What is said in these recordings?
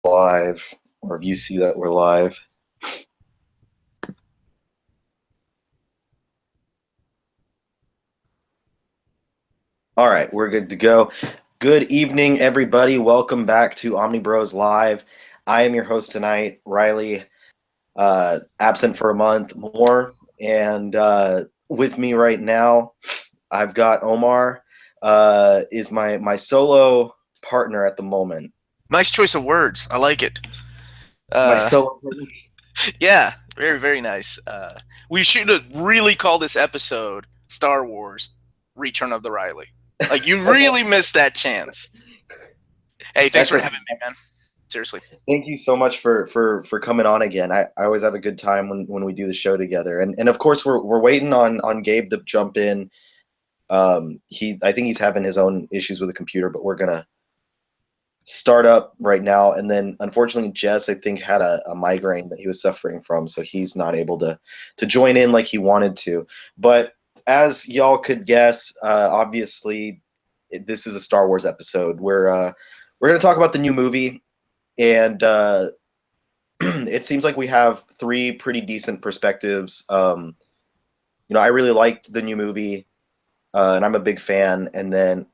Live, or if you see that we're live. All right, we're good to go. Good evening, everybody. Welcome back to Omnibros Live. I am your host tonight, Riley, absent for a month more. And with me right now, I've got Omar, is my solo partner at the moment. Nice choice of words. I like it. My solo. Yeah, very, very nice. We should have really called this episode Star Wars Return of the Riley. Like, you really missed that chance. Hey, thanks for having me, man. Seriously. Thank you so much for coming on again. I always have a good time when we do the show together. And of course we're waiting on Gabe to jump in. I think he's having his own issues with the computer, but we're gonna start up right now. And then unfortunately Jess, I think, had a migraine that he was suffering from, so he's not able to join in like he wanted to. But as y'all could guess, obviously this is a Star Wars episode. We're gonna talk about the new movie. And it seems like we have three pretty decent perspectives. I really liked the new movie, and I'm a big fan. And then,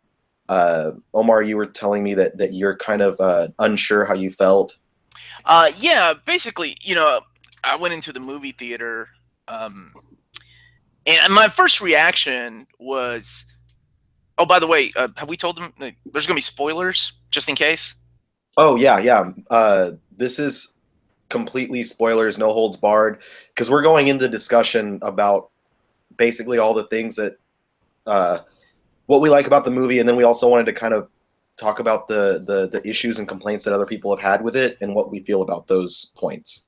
Omar, you were telling me that you're kind of unsure how you felt. Yeah, basically, I went into the movie theater, and my first reaction was, oh, by the way, have we told them there's going to be spoilers, just in case? Oh, yeah. This is completely spoilers, no holds barred, because we're going into discussion about basically all the things that what we like about the movie, and then we also wanted to kind of talk about the issues and complaints that other people have had with it and what we feel about those points.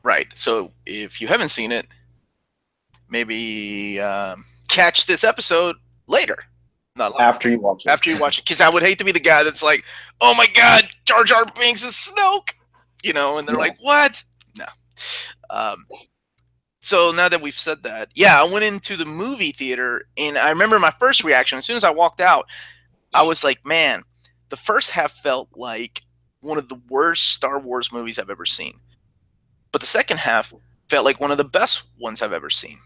Right. So if you haven't seen it, maybe catch this episode later. Not after you watch it. After you watch it, because I would hate to be the guy that's like, "Oh my God, Jar Jar Binks is Snoke," and they're like, "What?" No. So now that we've said that, yeah, I went into the movie theater, and I remember my first reaction. As soon as I walked out, I was like, "Man, the first half felt like one of the worst Star Wars movies I've ever seen, but the second half felt like one of the best ones I've ever seen."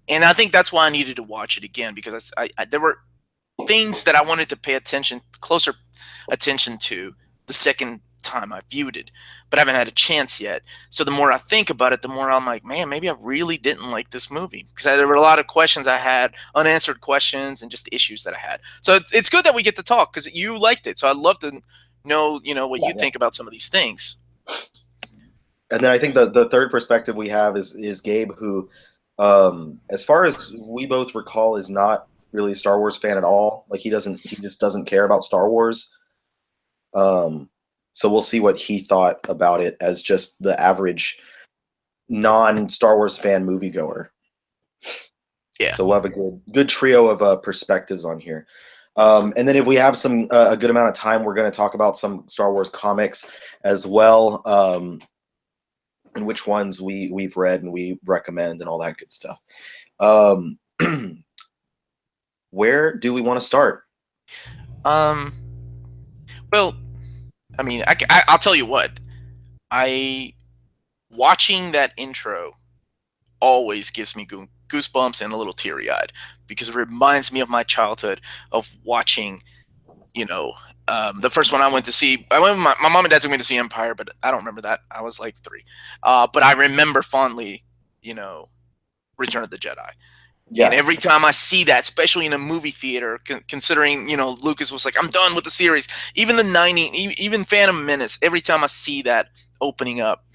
And I think that's why I needed to watch it again, because there were things that I wanted to pay closer attention to the second time I viewed it, but I haven't had a chance yet. So the more I think about it, the more I'm like, man, maybe I really didn't like this movie, because there were a lot of questions I had, unanswered questions, and just issues that I had. So it's good that we get to talk, because you liked it. So I'd love to know, what you think about some of these things. And then I think the third perspective we have is Gabe, who, as far as we both recall, is not really a Star Wars fan at all. Like he just doesn't care about Star Wars. So we'll see what he thought about it as just the average non-Star Wars fan moviegoer. Yeah. So we'll have a good trio of perspectives on here. And then if we have a good amount of time, we're going to talk about some Star Wars comics as well, and which ones we've read and we recommend and all that good stuff. Where do we want to start? Well, I mean, I'll tell you what. Watching that intro always gives me goosebumps and a little teary-eyed, because it reminds me of my childhood of watching, the first one I went to see. My mom and dad took me to see Empire, but I don't remember that. I was like 3. But I remember fondly, Return of the Jedi. Yeah. And every time I see that, especially in a movie theater, considering, Lucas was like, I'm done with the series. Even the 90, even Phantom Menace, every time I see that opening up,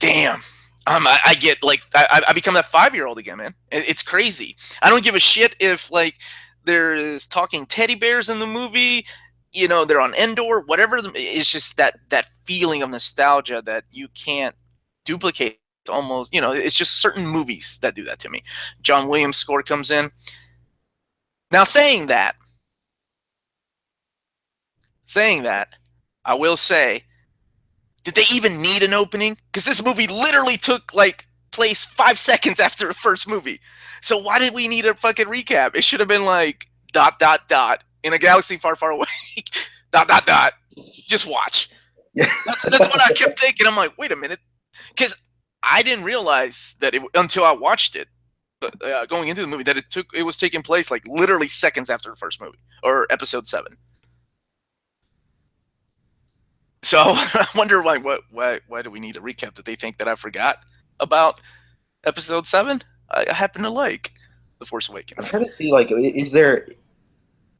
damn, I get like, I become that 5-year-old again, man. It's crazy. I don't give a shit if like there's talking teddy bears in the movie, they're on Endor, whatever. It's just that feeling of nostalgia that you can't duplicate. Almost, it's just certain movies that do that to me. John Williams' score comes in. Now, saying that, I will say, did they even need an opening? Because this movie literally took place 5 seconds after the first movie. So why did we need a fucking recap? It should have been like ... in a galaxy far, far away. Dot dot dot. Just watch. Yeah. That's what I kept thinking. I'm like, wait a minute, because I didn't realize that until I watched it going into the movie that it was taking place like literally seconds after the first movie or episode 7. So I wonder why do we need a recap? Did they think that I forgot about episode 7? I happen to like The Force I'm Awakens. trying to see, like, is there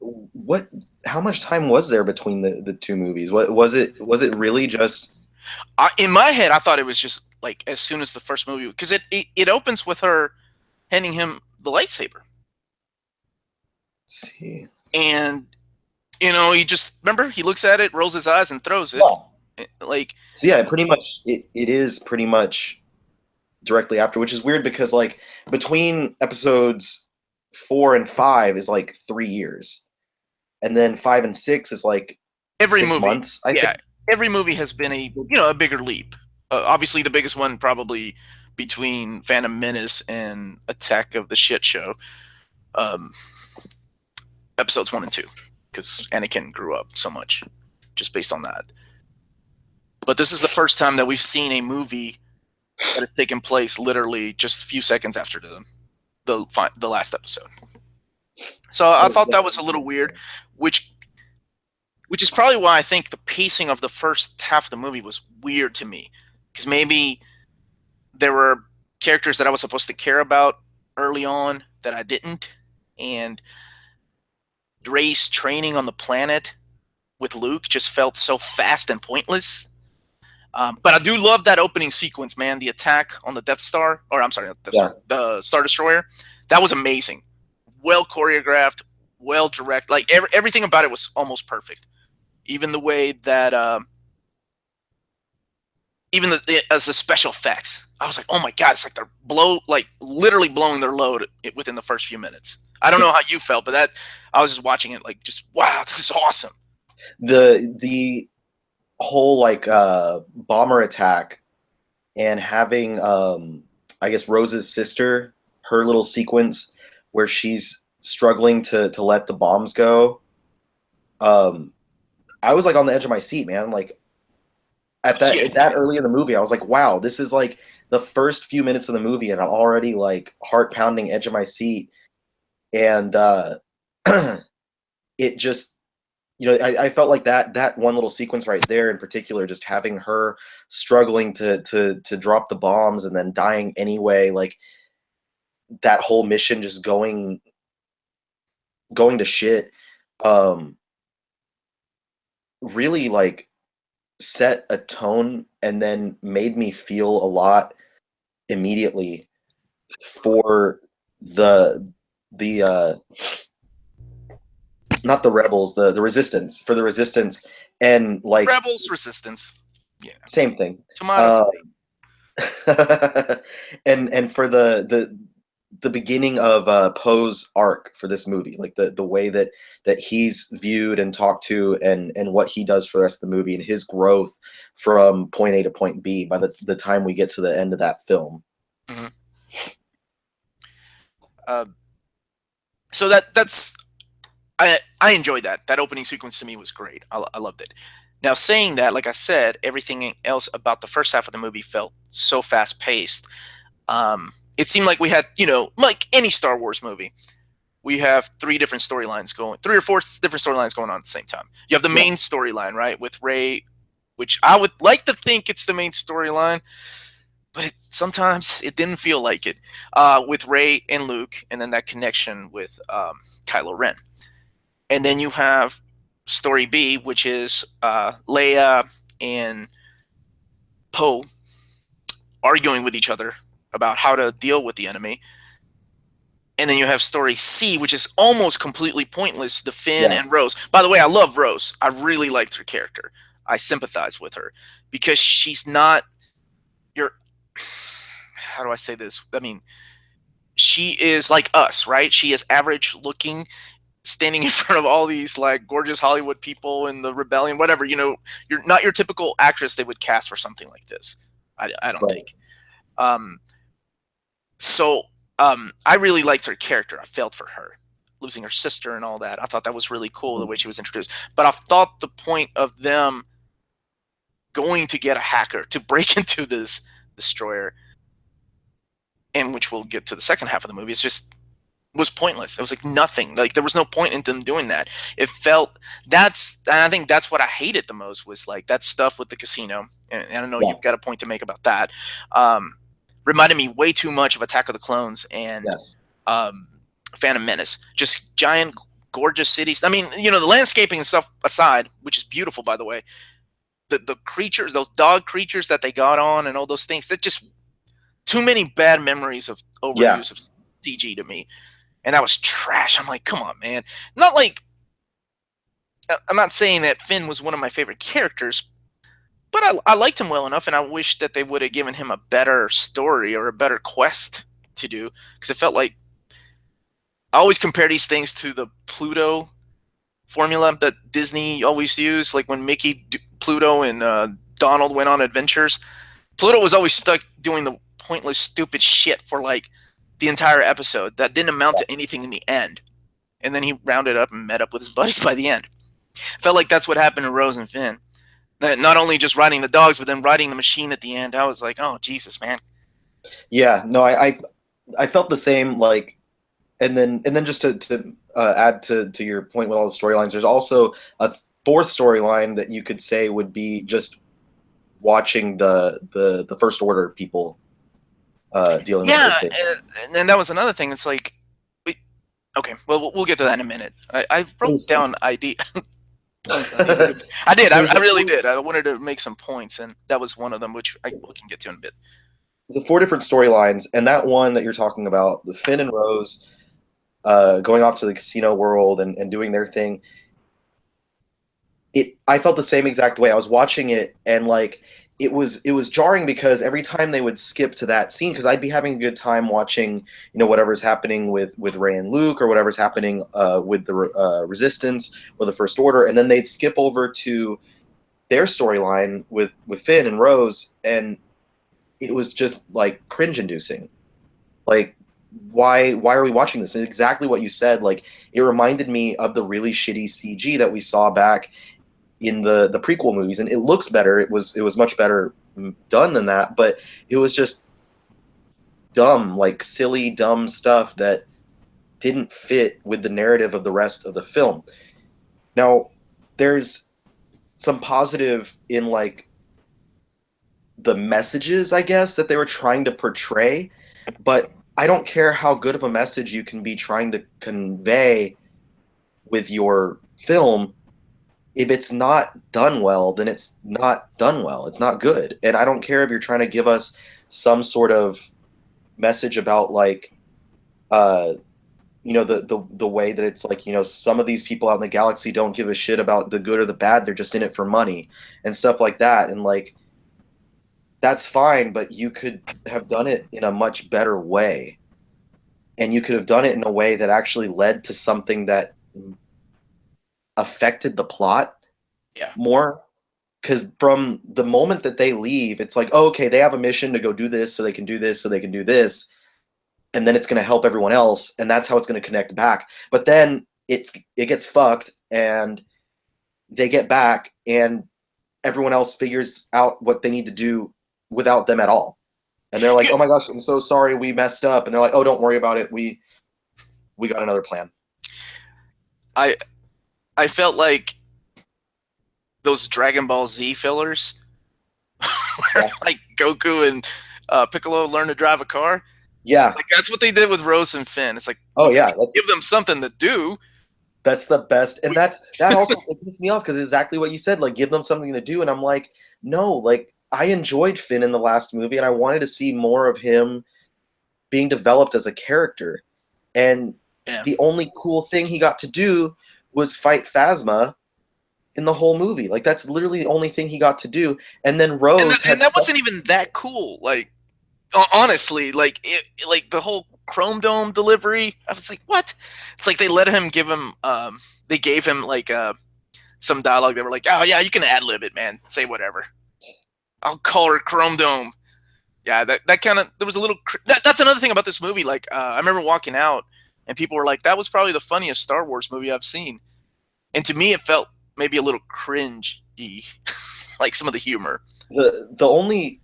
what? How much time was there between the two movies? What was it? Was it really just? In my head, I thought it was just like as soon as the first movie, because it opens with her handing him the lightsaber, Let's see. and he just remember he looks at it, rolls his eyes, and throws it. Yeah. Like, So yeah, pretty much it is pretty much directly after, which is weird because like between episodes 4 and 5 is like 3 years, and then 5 and 6 is like every 6 movie, months. I yeah, think. every movie has been a bigger leap. Obviously, the biggest one probably between Phantom Menace and Attack of the Shit Show, um, episodes 1 and 2, because Anakin grew up so much just based on that. But this is the first time that we've seen a movie that has taken place literally just a few seconds after the last episode. So I thought that was a little weird, which is probably why I think the pacing of the first half of the movie was weird to me, because maybe there were characters that I was supposed to care about early on that I didn't, and Rey's training on the planet with Luke just felt so fast and pointless. But I do love that opening sequence, man. The attack on the Death Star, or I'm sorry, not Death Star, the Star Destroyer. That was amazing. Well choreographed, well directed. Like everything about it was almost perfect. Even the way that, even as the special effects, I was like, oh my god, it's like they're literally blowing their load within the first few minutes. I don't know how you felt, but I was just watching it like, just wow, this is awesome. The whole like bomber attack and having I guess Rose's sister, her little sequence where she's struggling to let the bombs go. I was like on the edge of my seat, man. Like at that early in the movie, I was like, wow, this is like the first few minutes of the movie, and I'm already like heart pounding, edge of my seat, and it just I felt like that one little sequence right there in particular, just having her struggling to drop the bombs and then dying anyway, like that whole mission just going to shit, really like set a tone and then made me feel a lot immediately for the not the rebels, the resistance, for the resistance, and like Rebels, Resistance, yeah, same thing. tomato. And for the beginning of Poe's arc for this movie, like the way that he's viewed and talked to, and what he does for the rest of the movie, and his growth from point A to point B by the time we get to the end of that film. Mm-hmm. So that's I enjoyed that. That opening sequence to me was great. I loved it. Now, saying that, like I said, everything else about the first half of the movie felt so fast paced. It seemed like we had, like any Star Wars movie, we have three or four different storylines going on at the same time. You have the main storyline, right, with Rey, which I would like to think it's the main storyline, but sometimes it didn't feel like it. With Rey and Luke, and then that connection with Kylo Ren. And then you have story B, which is Leia and Poe arguing with each other about how to deal with the enemy. And then you have story C, which is almost completely pointless, the Finn and Rose. By the way, I love Rose. I really liked her character. I sympathize with her because she's not your... How do I say this? I mean, she is like us, right? She is average looking, standing in front of all these like gorgeous Hollywood people in the rebellion, whatever, you're not your typical actress they would cast for something like this. I don't think. So I really liked her character. I felt for her. losing her sister and all that. I thought that was really cool the way she was introduced. But I thought the point of them going to get a hacker to break into this destroyer, and which we'll get to the second half of the movie, it's just was pointless. It was like nothing. Like there was no point in them doing that. It felt and I think that's what I hated the most was like that stuff with the casino. And I know Yeah. you've got a point to make about that. Reminded me way too much of Attack of the Clones and Yes. Phantom Menace. Just giant, gorgeous cities. I mean, you know, the landscaping and stuff aside, which is beautiful, by the way. The creatures, those dog creatures that they got on, and all those things. That just too many bad memories of overuse of CG to me, and that was trash. I'm like, come on, man. Not like I'm not saying that Finn was one of my favorite characters, but I liked him well enough, and I wish that they would have given him a better story or a better quest to do, because it felt like I always compare these things to the Pluto formula that Disney always used, like when Mickey, Pluto, and Donald went on adventures. Pluto was always stuck doing the pointless, stupid shit for like the entire episode that didn't amount to anything in the end. And then he rounded up and met up with his buddies by the end. Felt like that's what happened to Rose and Finn. Not only just riding the dogs, but then riding the machine at the end. I was like, oh, Jesus, man. Yeah, no, I felt the same. Like, and then just to add to your point with all the storylines, there's also a fourth storyline that you could say would be just watching the First Order people dealing with it. And that was another thing. It's like, okay, well, we'll get to that in a minute. I wrote down ID. I did. I really did. I wanted to make some points, and that was one of them, which we can get to in a bit. The 4 different storylines, and that one that you're talking about, with Finn and Rose going off to the casino world and doing their thing. I felt the same exact way. I was watching it, and like it was jarring because every time they would skip to that scene, because I'd be having a good time watching, you know, whatever's happening with Rey and Luke, or whatever's happening with the Resistance or the First Order, and then they'd skip over to their storyline with Finn and Rose, and it was just like cringe-inducing. Like, why are we watching this? And exactly what you said. Like, it reminded me of the really shitty CG that we saw back in the prequel movies, and it looks better. It was much better done than that, but it was just dumb, like silly, dumb stuff that didn't fit with the narrative of the rest of the film. Now, there's some positive in like the messages, I guess, that they were trying to portray, but I don't care how good of a message you can be trying to convey with your film. If it's not done well, then it's not done well. It's not good. And I don't care if you're trying to give us some sort of message about like, you know, the way that it's like, you know, some of these people out in the galaxy don't give a shit about the good or the bad. They're just in it for money and stuff like that. And like, that's fine, but you could have done it in a much better way. And you could have done it in a way that actually led to something that affected the plot more. Because from the moment that they leave, it's like, oh, okay, they have a mission to go do this, so they can do this, so they can do this. And then it's going to help everyone else, and that's how it's going to connect back. But then it gets fucked, and they get back, and everyone else figures out what they need to do without them at all. And they're like, oh my gosh, I'm so sorry, we messed up. And they're like, oh, don't worry about it. We got another plan. I felt like those Dragon Ball Z fillers where like Goku and Piccolo learn to drive a car. Yeah. Like that's what they did with Rose and Finn. It's like, oh yeah, give them something to do. That's the best. And that also pisses me off because exactly what you said, like give them something to do. And I'm like, no, like I enjoyed Finn in the last movie and I wanted to see more of him being developed as a character. And the only cool thing he got to do was fight Phasma in the whole movie. Like that's literally the only thing he got to do. And then Rose and that wasn't even that cool. Like honestly, like like the whole Chrome Dome delivery, I was like, what? It's like they let him give him they gave him like some dialogue. They were like, oh yeah, you can ad lib it, man, say whatever. I'll call her Chrome Dome. Yeah, that kind of, there was a little that's another thing about this movie. Like I remember walking out and people were like, "That was probably the funniest Star Wars movie I've seen." And to me, it felt maybe a little cringe-y, like some of the humor. The only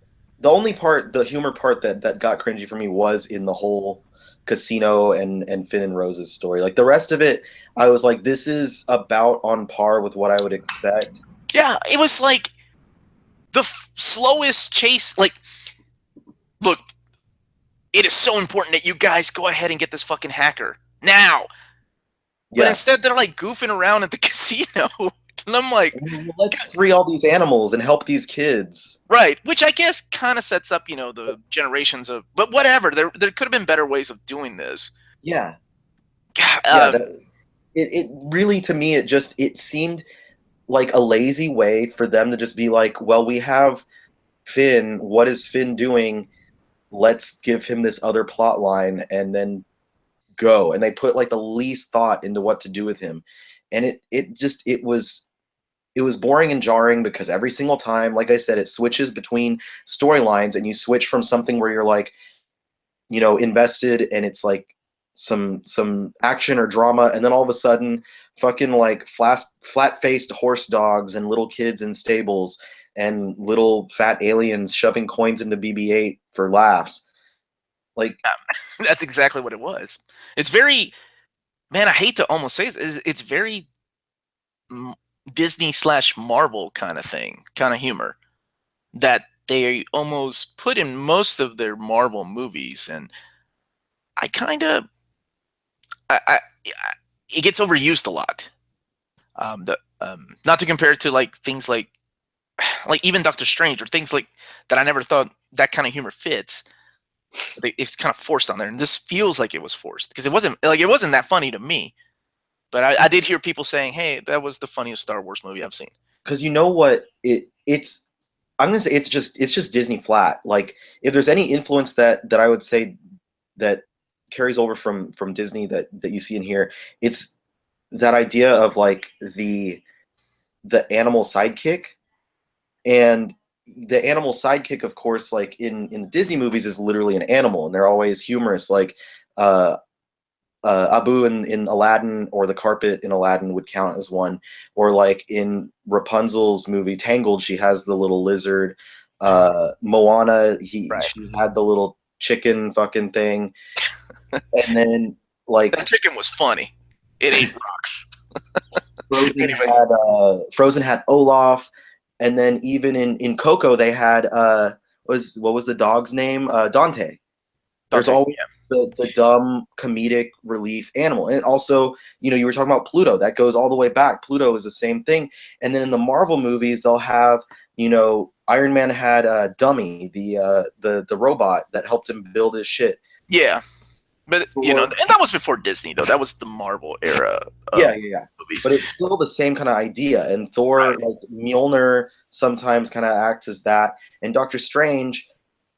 part, the humor part that got cringy for me was in the whole casino and Finn and Rose's story. Like the rest of it, I was like, this is about on par with what I would expect. Yeah, it was like the slowest chase. Like, look, it is so important that you guys go ahead and get this fucking hacker now. But Yeah. instead, they're like goofing around at the casino. And I'm like, Let's free all these animals and help these kids. right, which I guess kind of sets up, the generations of, but whatever. There could have been better ways of doing this. Yeah. God, Yeah. It really, to me, it seemed like a lazy way for them to just be like, well, we have Finn. What is Finn doing? Let's give him this other plot line and then go. And they put like the least thought into what to do with him. And it was boring and jarring because every single time, like I said, it switches between storylines and you switch from something where you're like, invested and it's like some action or drama, and then all of a sudden fucking like flat-faced horse dogs and little kids in stables and little fat aliens shoving coins into BB-8 for laughs. Like that's exactly what it was. It's very, man, I hate to almost say this, it's very Disney/Marvel kind of thing, kind of humor that they almost put in most of their Marvel movies, and I kind of, it gets overused a lot. Not to compare it to like things like even Doctor Strange or things like that. I never thought that kind of humor fits. It's kind of forced on there, and this feels like it was forced because it wasn't that funny to me. But I did hear people saying, "Hey, that was the funniest Star Wars movie I've seen." because you know what it's I'm gonna say it's just Disney flat. Like if there's any influence that I would say that carries over from Disney that you see in here, it's that idea of like the animal sidekick. And the animal sidekick, of course, like in the Disney movies, is literally an animal, and they're always humorous. Like uh, Abu in Aladdin, or the carpet in Aladdin would count as one. Or like in Rapunzel's movie Tangled, she has the little lizard. Moana, she had the little chicken fucking thing. And then like that chicken was funny. It ate rocks. Frozen had Olaf. And then even in Coco, they had what was the dog's name? Dante. There's always the dumb comedic relief animal. And also, you were talking about Pluto. That goes all the way back. Pluto is the same thing. And then in the Marvel movies, they'll have, Iron Man had Dummy, the robot that helped him build his shit. Yeah. But and that was before Disney though. That was the Marvel era. Yeah. Movies. But it's still the same kind of idea. And Thor, like Mjolnir, sometimes kind of acts as that. And Doctor Strange,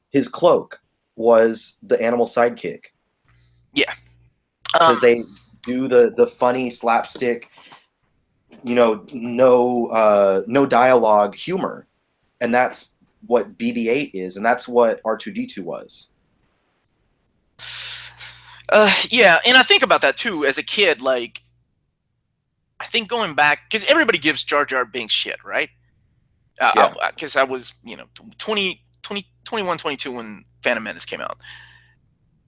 his cloak was the animal sidekick. Yeah, because they do the funny slapstick, no dialogue humor, and that's what BB-8 is, and that's what R2-D2 was. Yeah, and I think about that too as a kid. Like, I think going back, because everybody gives Jar Jar Binks shit, right? Because I was, 21, 22 when Phantom Menace came out.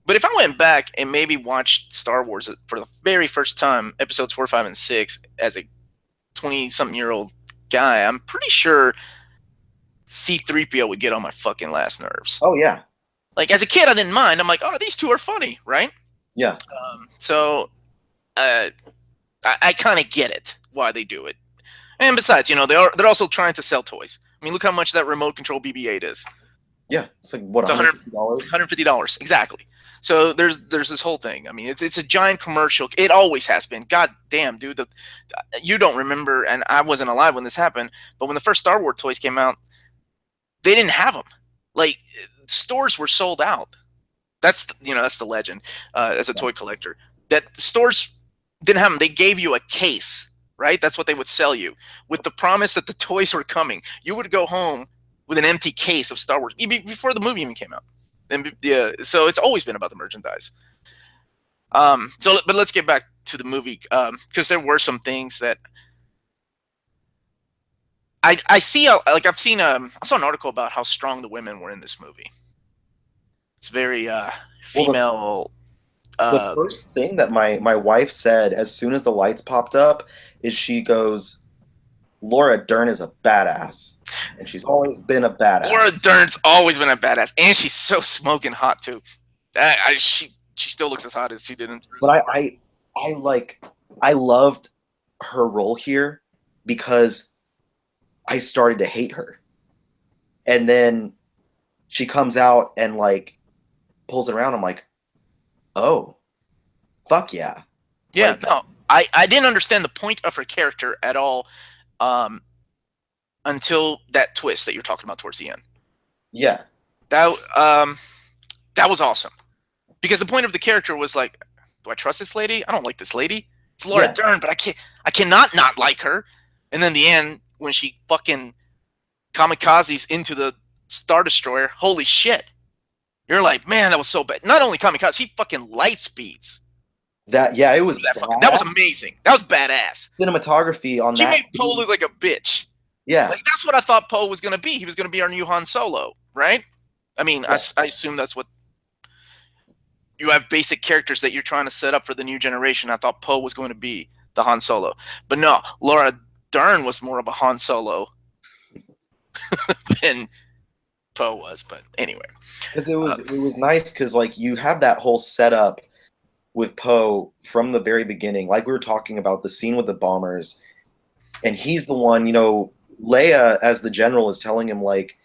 But if I went back and maybe watched Star Wars for the very first time, episodes 4, 5, and 6, as a 20-something-year-old guy, I'm pretty sure C-3PO would get on my fucking last nerves. Oh, yeah. Like, as a kid, I didn't mind. I'm like, oh, these two are funny, right? Yeah. So I kind of get it, why they do it. And besides, they're also trying to sell toys. I mean, look how much that remote control BB-8 is. Yeah, it's like, what, $150? $150, exactly. So there's this whole thing. I mean, it's a giant commercial. It always has been. God damn, dude. You don't remember, and I wasn't alive when this happened, but when the first Star Wars toys came out, they didn't have them. Like, stores were sold out. That's the legend as a toy collector. That stores didn't have them. They gave you a case, right? That's what they would sell you, with the promise that the toys were coming. You would go home with an empty case of Star Wars before the movie even came out. And so it's always been about the merchandise. But let's get back to the movie, because there were some things that I see. Like I've seen, I saw an article about how strong the women were in this movie. It's very Well, female. the first thing that my wife said as soon as the lights popped up is she goes, Laura Dern is a badass, and she's always been a Laura badass. Dern's always been a badass, and she's so smoking hot too. She still looks as hot as she did in. But I loved her role here because I started to hate her, and then she comes out and like pulls it around. I'm like, oh, fuck yeah. Yeah, Like, no, I didn't understand the point of her character at all, until that twist that you're talking about towards the end. yeah, That was awesome, because the point of the character was like, do I trust this lady? I don't like this lady. It's Laura yeah. Dern, but I cannot not like her. And then the end, when she fucking kamikazes into the Star Destroyer, holy shit! You're like, man, that was so bad. Not only kamikaze, she fucking light speeds. It was That was amazing. That was badass. cinematography on She that. made Poe look like a bitch. Yeah, Like that's what I thought Poe was gonna be. He was gonna be our new Han Solo, right? I mean, yeah. I assume that's what you have, basic characters that you're trying to set up for the new generation. I thought Poe was going to be the Han Solo, but no, Laura Dern was more of a Han Solo than Poe was. But anyway, because it was nice because like you have that whole setup with Poe from the very beginning, like we were talking about the scene with the bombers, and he's the one, Leia as the general is telling him like,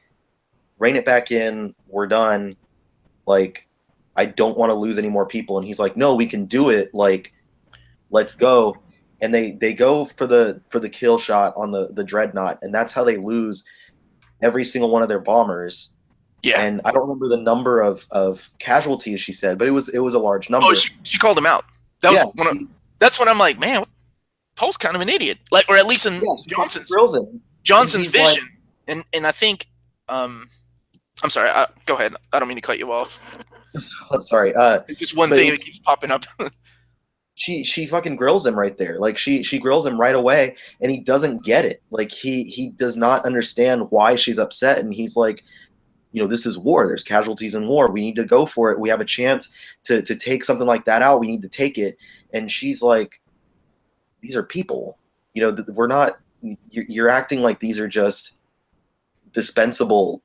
rein it back in, we're done, like I don't want to lose any more people, and he's like, no, we can do it, like let's go, and they go for the kill shot on the dreadnought, and that's how they lose every single one of their bombers. yeah. And I don't remember the number of casualties she said, but it was a large number. Oh, she called him out. That was Yeah. that's when I'm like, man, Poe's kind of an idiot. Like, or at least in Johnson's vision. Like, and I think, I'm sorry. Go ahead. I don't mean to cut you off. Sorry. It's just one thing that keeps popping up. she fucking grills him right there. Like she grills him right away, and he doesn't get it. Like he does not understand why she's upset, and he's like, this is war. There's casualties in war. We need to go for it. We have a chance to take something like that out. We need to take it. And she's like, these are people. We're not. You're acting like these are just dispensable,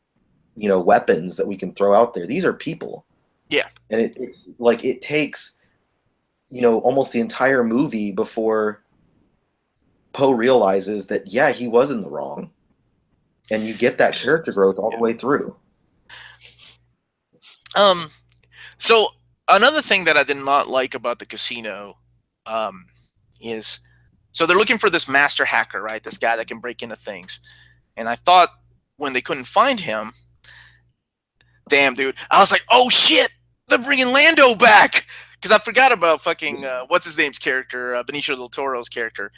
weapons that we can throw out there. These are people. Yeah. And it's like it takes, almost the entire movie before Poe realizes that, yeah, he was in the wrong. And you get that character growth all the way through. So another thing that I did not like about the casino, is, so they're looking for this master hacker, right? This guy that can break into things. And I thought when they couldn't find him, damn, dude, I was like, oh shit, they're bringing Lando back. Because I forgot about fucking, what's his name's character, Benicio del Toro's character.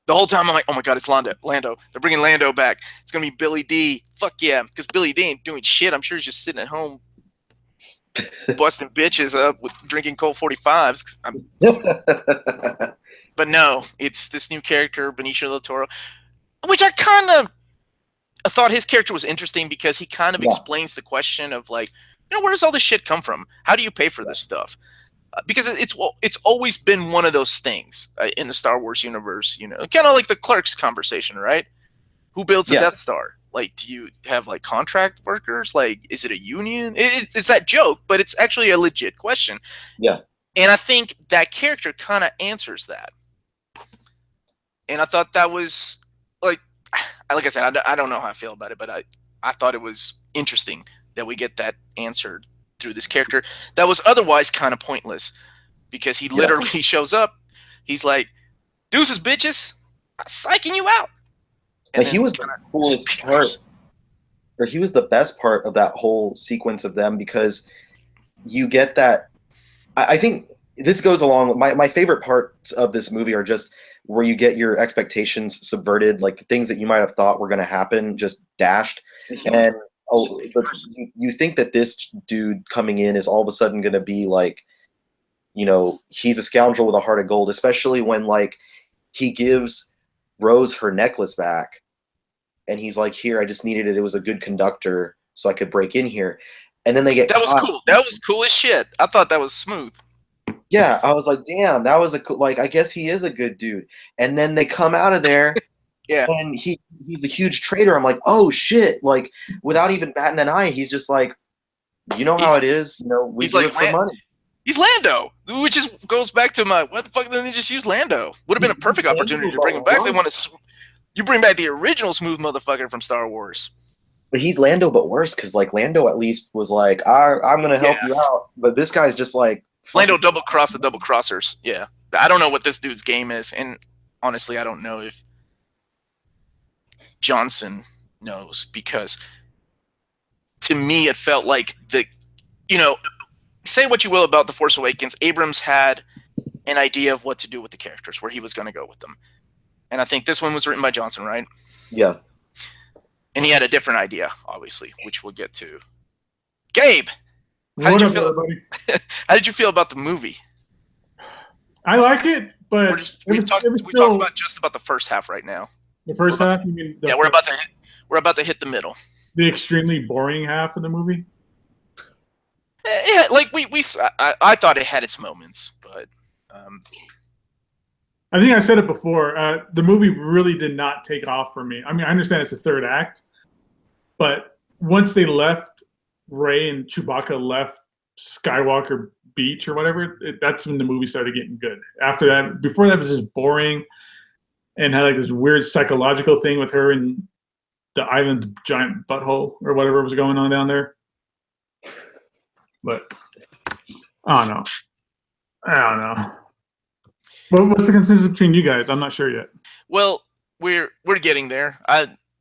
The whole time I'm like, oh my god, it's Lando. They're bringing Lando back. It's going to be Billy D. Fuck yeah. Because Billy D ain't doing shit. I'm sure he's just sitting at home busting bitches up with drinking Colt 45s. But no, it's this new character, Benicio del Toro, which I thought his character was interesting because he kind of explains the question of like, where does all this shit come from? How do you pay for this stuff? Because it's always been one of those things in the Star Wars universe, kind of like the clerks conversation, right? Who builds a Death Star? Like, do you have like contract workers? Like, is it a union? It's that joke, but it's actually a legit question. Yeah. And I think that character kind of answers that. And I thought that was like I said, I don't know how I feel about it, but I thought it was interesting that we get that answered through this character that was otherwise kind of pointless, because he literally shows up. He's like, deuces, bitches, I'm psyching you out. And he was the coolest part, or he was the best part of that whole sequence of them, because you get that. I think this goes along with my favorite parts of this movie are just where you get your expectations subverted, like the things that you might have thought were going to happen just dashed. And you think that this dude coming in is all of a sudden going to be like he's a scoundrel with a heart of gold, especially when like he gives Rose her necklace back and he's like, here, I just needed it. It was a good conductor so I could break in here. And then they get That was caught. cool. That was cool as shit. I thought that was smooth. Yeah, I was like, damn, that was like, I guess he is a good dude. And then they come out of there Yeah. and he's a huge traitor. I'm like, oh shit. Like, without even batting an eye, he's just like, you know how it is. We he's do like it for money. He's Lando, which goes back to my what the fuck didn't they just use Lando? Would have been a perfect opportunity to bring him back. They want to you bring back the original smooth motherfucker from Star Wars. But he's Lando, but worse, because like Lando at least was like, I'm gonna help you out. But this guy's just like Lando double crossed the double crossers. Yeah. I don't know what this dude's game is, and honestly I don't know if Johnson knows, because to me it felt like say what you will about The Force Awakens, Abrams had an idea of what to do with the characters, where he was going to go with them. And I think this one was written by Johnson, right? Yeah. And he had a different idea, obviously, which we'll get to. Gabe, how did you feel about the movie? I like it, but we talked about just about the first half right now. The first half? We're about to hit the middle. The extremely boring half of the movie? Yeah, like I thought it had its moments, but I think I said it before. The movie really did not take off for me. I mean, I understand it's the third act, but once they left, Rey and Chewbacca left Skywalker Beach or whatever, that's when the movie started getting good. After that, before that, it was just boring and had like this weird psychological thing with her and the island giant butthole or whatever was going on down there. But I don't know. What's the consensus between you guys? I'm not sure yet. Well, we're getting there.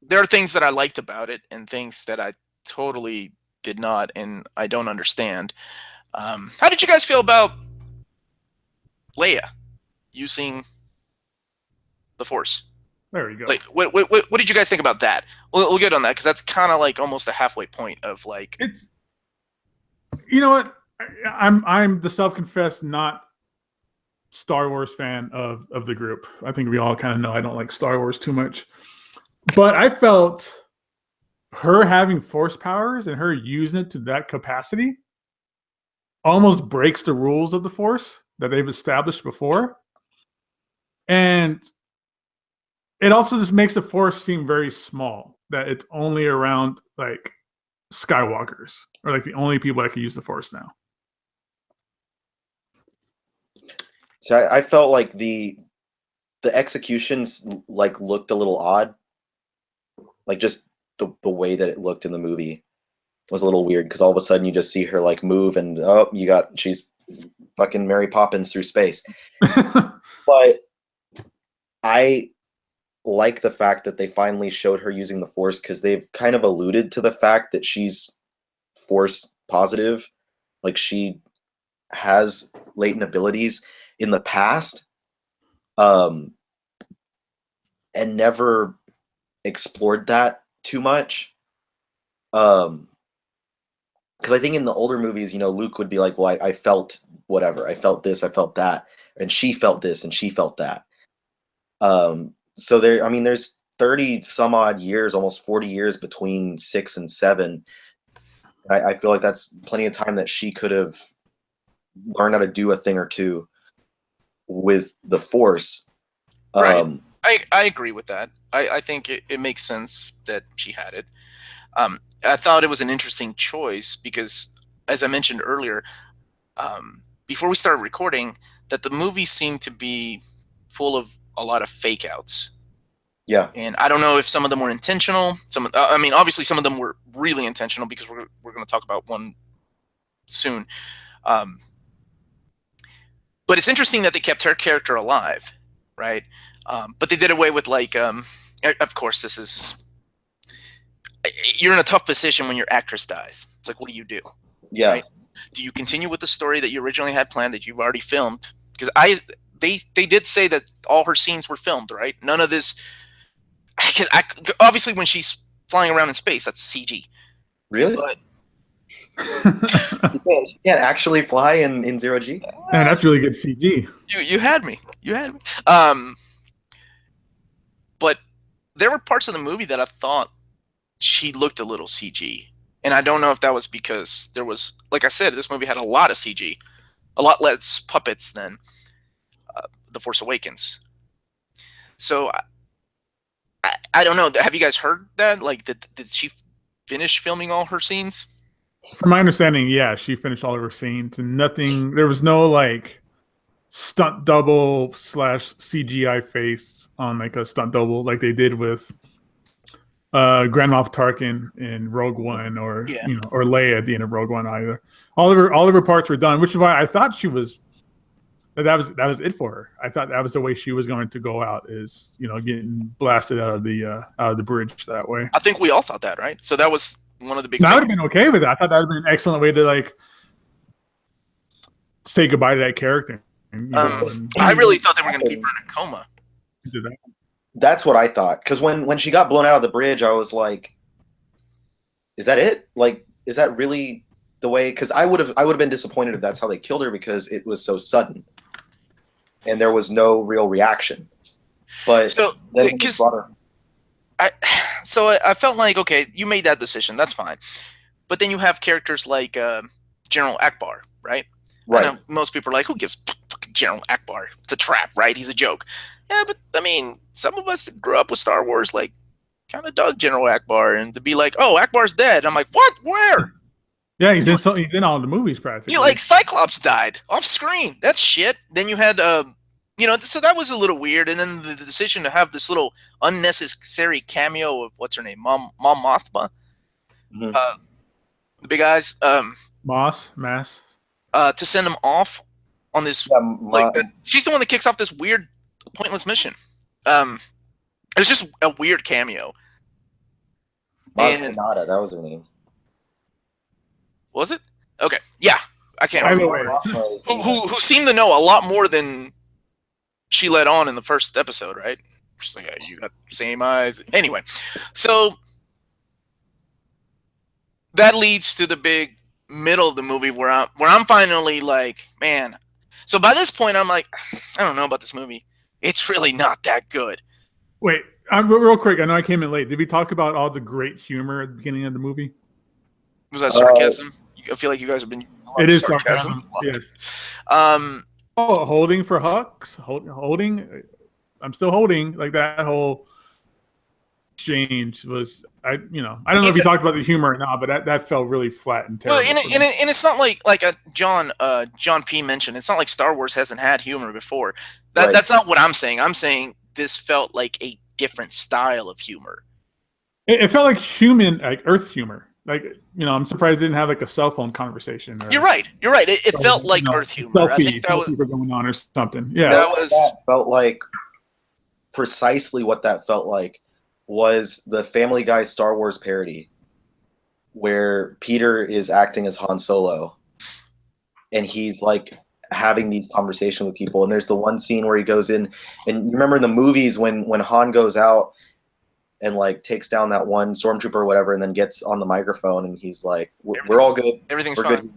There are things that I liked about it and things that I totally did not, and I don't understand. How did you guys feel about Leia using the Force? There you go. Like, what did you guys think about that? We'll get on that, because that's kind of like almost a halfway point of like. It's, you know what? I'm the self-confessed not Star Wars fan of the group. I think we all kind of know I don't like Star Wars too much. But I felt her having Force powers and her using it to that capacity almost breaks the rules of the Force that they've established before. And it also just makes the Force seem very small, that it's only around like Skywalkers, or like the only people that can use the Force now. So I felt like the executions like looked a little odd. Like just the way that it looked in the movie was a little weird, because all of a sudden you just see her like move and she's fucking Mary Poppins through space. But I like the fact that they finally showed her using the Force, because they've kind of alluded to the fact that she's Force positive. Like she has latent abilities in the past, and never explored that too much. Because I think in the older movies, Luke would be like, well, I felt whatever. I felt this, I felt that. And she felt this, and she felt that. So there's 30 some odd years, almost 40 years between 6 and 7. I feel like that's plenty of time that she could have learned how to do a thing or two with the Force. Right. I agree with that. I think it makes sense that she had it. I thought it was an interesting choice because, as I mentioned earlier, before we started recording, that the movie seemed to be full of a lot of fake outs. Yeah. And I don't know if some of them were intentional. Obviously some of them were really intentional, because we're going to talk about one soon. But it's interesting that they kept her character alive, right? But they did away with of course, you're in a tough position when your actress dies. It's like, what do you do? Yeah. Right? Do you continue with the story that you originally had planned, that you've already filmed? Because they did say that all her scenes were filmed, right? None of this. Obviously, when she's flying around in space, that's CG. Really? But She can't actually fly in zero G. Man, that's really good CG. You had me. You had me. But there were parts of the movie that I thought she looked a little CG. And I don't know if that was because there was, like I said, this movie had a lot of CG, a lot less puppets than The Force Awakens. So I don't know. Have you guys heard that? Like, did she finish filming all her scenes? From my understanding, yeah, she finished all of her scenes and nothing. There was no like stunt double / CGI face on like a stunt double like they did with Grand Moff Tarkin in Rogue One, or or Leia at the end of Rogue One either. All of her parts were done, which is why I thought that was it for her. I thought that was the way she was going to go out, is getting blasted out of the bridge that way. I think we all thought that, right? So that was one of the big. I would have been okay with it. I thought that would have been an excellent way to like say goodbye to that character. I really thought they were going to keep her in a coma. That's what I thought, because when she got blown out of the bridge, I was like, "Is that it? Like, is that really the way?" Because I would have been disappointed if that's how they killed her, because it was so sudden, and there was no real reaction. But so then I felt like, okay, you made that decision, that's fine. But then you have characters like General Akbar, right? Right. I know most people are like, who gives General Akbar? It's a trap, right? He's a joke. Yeah, but I mean, some of us that grew up with Star Wars like kind of dug General Akbar, and to be like, oh, Akbar's dead. I'm like, what? Where? Yeah, he's in all the movies practically. Like Cyclops died off screen. That's shit. Then you had so that was a little weird, and then the decision to have this little unnecessary cameo of what's her name, Mom Mothma, the big eyes, Mass, to send him off on this she's the one that kicks off this weird, pointless mission. It was just a weird cameo. Canada, that was her name. Was it? Okay, yeah, I can't remember. Who seemed to know a lot more than she let on in the first episode, right? She's like, yeah, you got the same eyes. Anyway, so that leads to the big middle of the movie where I'm finally like, man. So by this point, I'm like, I don't know about this movie. It's really not that good. Wait, real quick. I know I came in late. Did we talk about all the great humor at the beginning of the movie? Was that sarcasm? I feel like you guys have been. It is sarcasm. Yes. Holding for Hux. Holding. I'm still holding. Like that whole exchange was. I don't know if you talked about the humor or not, but that felt really flat and terrible. Well, and it's not like John P mentioned. It's not like Star Wars hasn't had humor before. That's not what I'm saying. I'm saying this felt like a different style of humor. It felt like like Earth humor. Like, I'm surprised it didn't have like a cell phone conversation. You're right. It felt like Earth humor. I think that was going on or something. Yeah, that felt like precisely what that felt like was the Family Guy Star Wars parody, where Peter is acting as Han Solo, and he's like having these conversations with people. And there's the one scene where he goes in, and you remember in the movies when Han goes out and like takes down that one stormtrooper or whatever, and then gets on the microphone and he's like, we're all good. Everything's fine.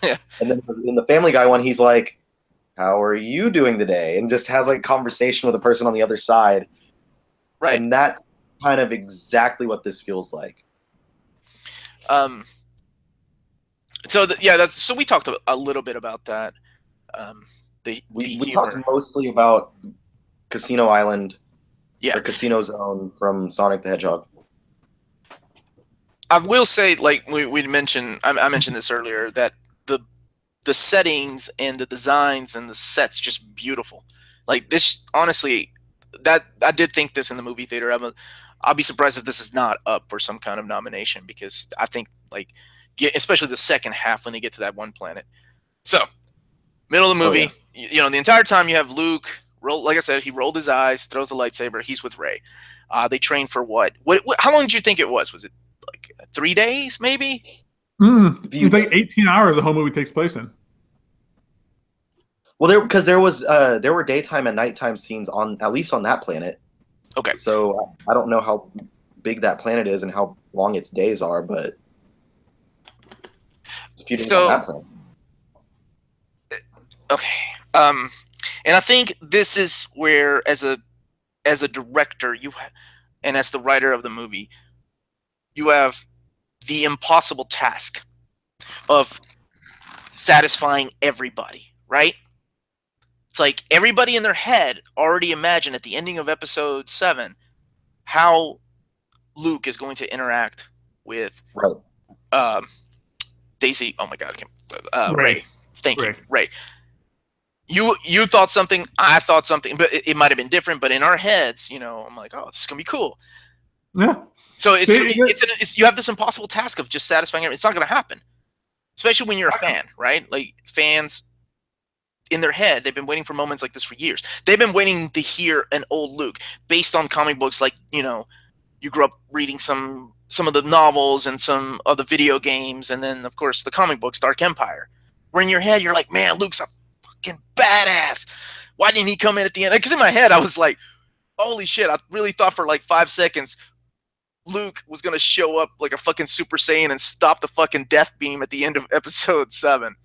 Good. And then in the Family Guy one, he's like, how are you doing today? And just has like a conversation with a person on the other side. Right. And that's kind of exactly what this feels like. So we talked a little bit about that. We talked mostly about Casino Island. Yeah. Or Casino Zone from Sonic the Hedgehog. I will say, like we mentioned, I mentioned this earlier, that the settings and the designs and the sets just beautiful. Like this, honestly, that I did think this in the movie theater. I'll be surprised if this is not up for some kind of nomination, because I think especially the second half when they get to that one planet. So middle of the movie, the entire time you have Luke. Like I said, he rolled his eyes, throws a lightsaber. He's with Rey. They trained for what? How long did you think it was? Was it like 3 days, maybe? It's like 18 hours the whole movie takes place in. Well, there were daytime and nighttime scenes at least on that planet. Okay. So I don't know how big that planet is and how long its days are, but a few days on that front. Okay. And I think this is where, as a director, and as the writer of the movie, you have the impossible task of satisfying everybody, right? It's like everybody in their head already imagined at the ending of episode 7 how Luke is going to interact with Daisy. Oh my God, Rey. Thank you, Rey. You thought something, I thought something, but it might have been different. But in our heads, you know, I'm like, oh, this is gonna be cool. Yeah. So you have this impossible task of just satisfying everyone. It's not gonna happen, especially when you're a fan, right? Like fans in their head, they've been waiting for moments like this for years. They've been waiting to hear an old Luke based on comic books, like, you know, you grew up reading some of the novels and some of the video games, and then of course the comic books, Dark Empire. Where in your head you're like, man, Luke's a fucking badass. Why didn't he come in at the end? Because in my head I was like, holy shit, I really thought for like 5 seconds Luke was gonna show up like a fucking Super Saiyan and stop the fucking death beam at the end of episode 7.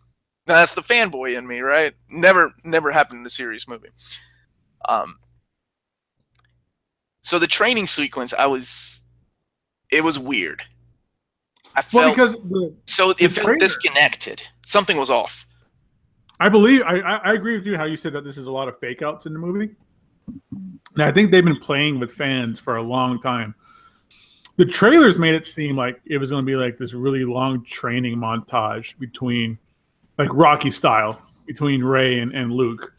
Now that's the fanboy in me, right? Never happened in a serious movie. So the training sequence, it was weird. I felt it felt disconnected. Something was off. I believe I agree with you how you said that this is a lot of fake outs in the movie. And I think they've been playing with fans for a long time. The trailers made it seem like it was going to be like this really long training montage between, like Rocky style, between Rey and Luke.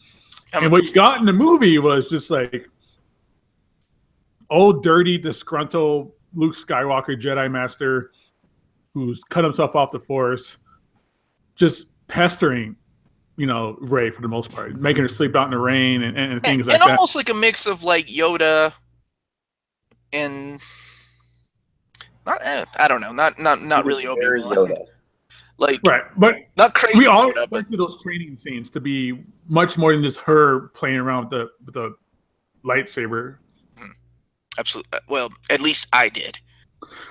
And what you got in the movie was just like old, dirty, disgruntled Luke Skywalker, Jedi Master, who's cut himself off the Force, just pestering, you know, Rey for the most part, making her sleep out in the rain and things like that. And almost like a mix of like Yoda and I don't know, not really Obi-Wan. Like but not crazy. We all expected those training scenes to be much more than just her playing around with the lightsaber. Absolutely. Well, at least I did.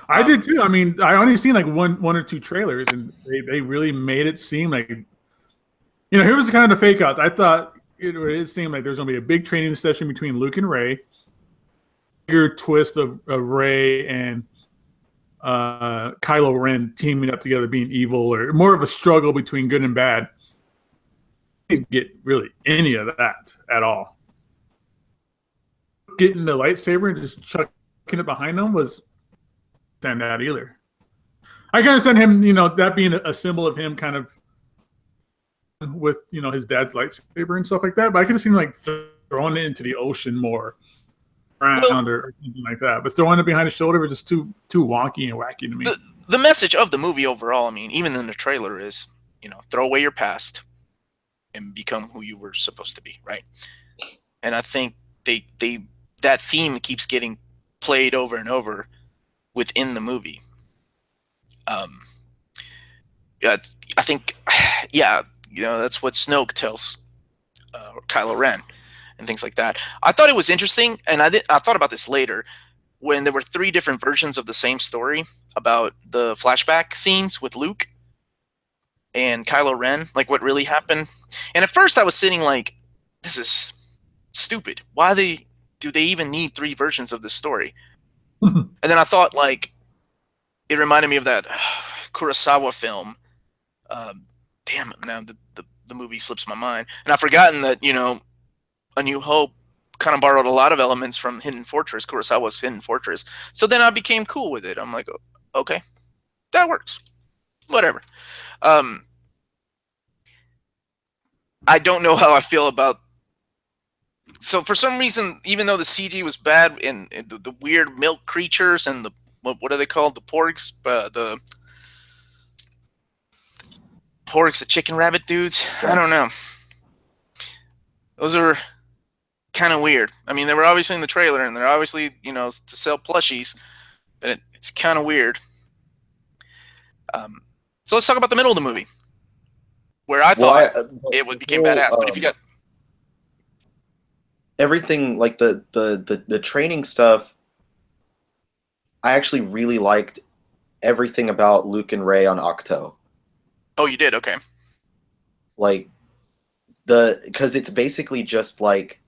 I did too. I mean, I only seen like one or two trailers, and they really made it seem like, you know, here was the kind of fake outs. I thought it seemed like there's going to be a big training session between Luke and Rey, bigger twist of Rey and Kylo Ren teaming up together, being evil, or more of a struggle between good and bad. I didn't get really any of that at all. Getting the lightsaber and just chucking it behind him was stand out either. I can understand him, you know, that being a symbol of him kind of with, you know, his dad's lightsaber and stuff like that, but I could have seen like throwing it into the ocean more around or something like that. But throwing it behind his shoulder was just too wonky and wacky to me. The message of the movie overall, I mean, even in the trailer, is, you know, throw away your past and become who you were supposed to be, right? And I think they that theme keeps getting played over and over within the movie. Yeah, I think, yeah, you know, that's what Snoke tells Kylo Ren and things like that. I thought it was interesting, and I thought about this later, when there were 3 different versions of the same story about the flashback scenes with Luke and Kylo Ren, like what really happened. And at first I was sitting like, this is stupid. Why do they even need 3 versions of this story? And then I thought, like, it reminded me of that Kurosawa film. Damn it, now the movie slips my mind. And I've forgotten that, you know, A New Hope kind of borrowed a lot of elements from Hidden Fortress, Kurosawa's Hidden Fortress. So then I became cool with it. I'm like, okay, that works. Whatever. I don't know how I feel about... So for some reason, even though the CG was bad and the weird milk creatures and the... What are they called? The porgs? The porgs, the chicken rabbit dudes? I don't know. Those are kind of weird. I mean, they were obviously in the trailer, and they're obviously, you know, to sell plushies, but it's kind of weird. So let's talk about the middle of the movie, where I thought it became badass. But if you got everything, like the training stuff, I actually really liked everything about Luke and Rey on Octo. Oh, you did? Okay. Like because it's basically just like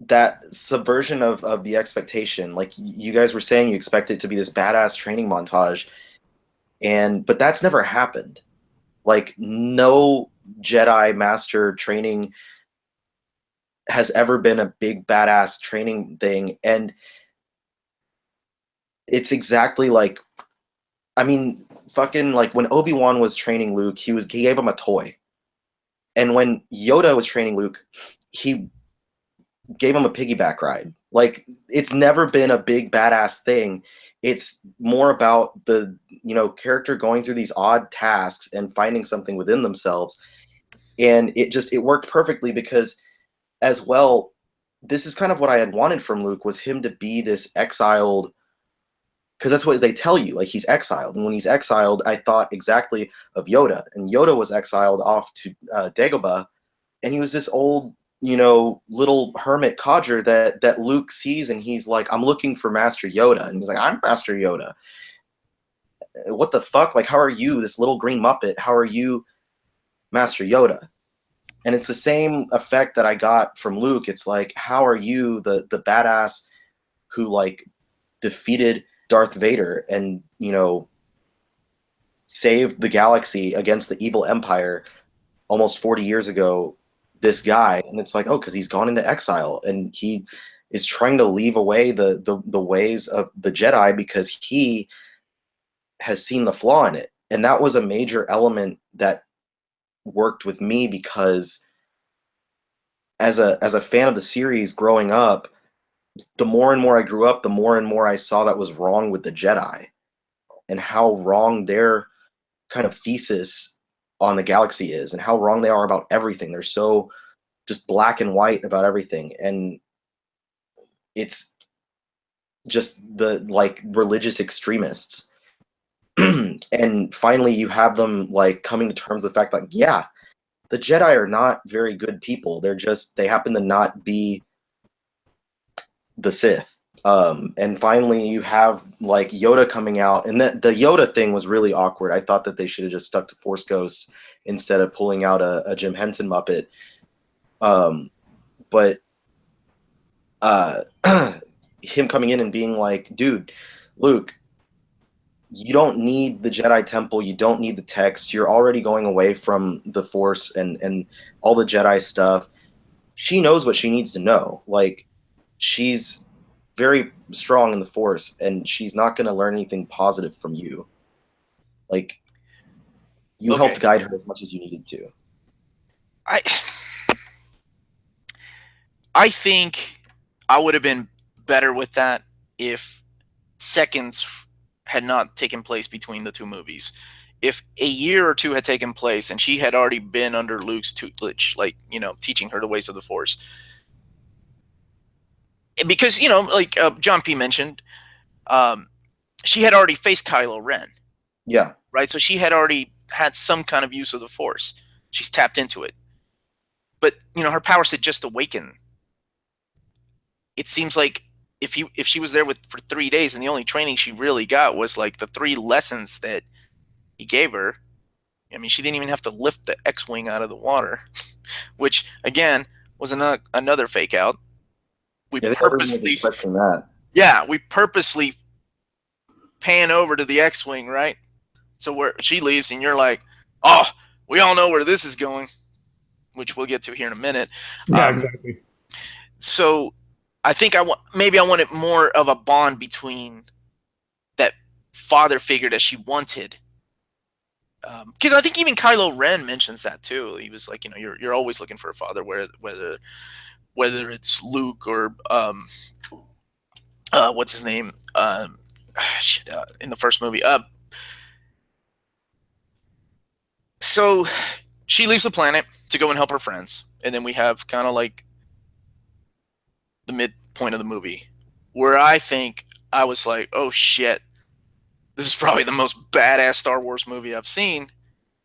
that subversion of the expectation. Like you guys were saying, you expect it to be this badass training montage, but that's never happened. Like no Jedi Master training has ever been a big badass training thing, and it's exactly like, I mean, fucking like when Obi-Wan was training Luke, he gave him a toy, and when Yoda was training Luke, he gave him a piggyback ride. Like it's never been a big badass thing. It's more about the character going through these odd tasks and finding something within themselves, and it worked perfectly because as well, this is kind of what I had wanted from Luke, was him to be this exiled, because that's what they tell you, like he's exiled. And when he's exiled, I thought exactly of Yoda, and Yoda was exiled off to Dagobah, and he was this old, little hermit codger that Luke sees, and he's like, I'm looking for Master Yoda, and he's like, I'm Master Yoda. What the fuck? Like, how are you, this little green Muppet? How are you Master Yoda? And it's the same effect that I got from Luke. It's like, how are you, the badass who like defeated Darth Vader and saved the galaxy against the evil Empire almost 40 years ago, this guy? And it's like, oh, because he's gone into exile and he is trying to leave away the ways of the Jedi because he has seen the flaw in it. And that was a major element that worked with me, because as a fan of the series growing up, the more and more I grew up, the more and more I saw that was wrong with the Jedi and how wrong their kind of thesis on the galaxy is and how wrong they are about everything. They're so just black and white about everything. And it's just the like religious extremists. And finally you have them like coming to terms with the fact, like, yeah, the Jedi are not very good people. They happen to not be the Sith. And finally you have like Yoda coming out, and the Yoda thing was really awkward. I thought that they should have just stuck to Force Ghosts instead of pulling out a Jim Henson Muppet. But him coming in and being like, dude, Luke, you don't need the Jedi Temple, you don't need the text, you're already going away from the Force and all the Jedi stuff. She knows what she needs to know. Like, she's very strong in the Force, and she's not going to learn anything positive from you. Like, you Okay. helped guide her as much as you needed to. I think I would have been better with that if seconds had not taken place between the two movies. If a year or two had taken place and she had already been under Luke's tutelage, like, teaching her the ways of the Force. Because, like John P. mentioned, she had already faced Kylo Ren. Yeah. Right? So she had already had some kind of use of the Force. She's tapped into it. But, her powers had just awakened. It seems like if she was there for 3 days and the only training she really got was like the 3 lessons that he gave her, I mean, she didn't even have to lift the X-Wing out of the water, which, again, was another fake out. We purposely expecting that. Yeah, we purposely pan over to the X-Wing, right? So where she leaves and you're like, oh, we all know where this is going, which we'll get to here in a minute. Yeah, exactly. So I think I wanted more of a bond between that father figure that she wanted. Because I think even Kylo Ren mentions that too. He was like, you're always looking for a father, whether it's Luke or what's his name in the first movie. So she leaves the planet to go and help her friends, and then we have kind of like the midpoint of the movie where I think I was like, oh shit, this is probably the most badass Star Wars movie I've seen,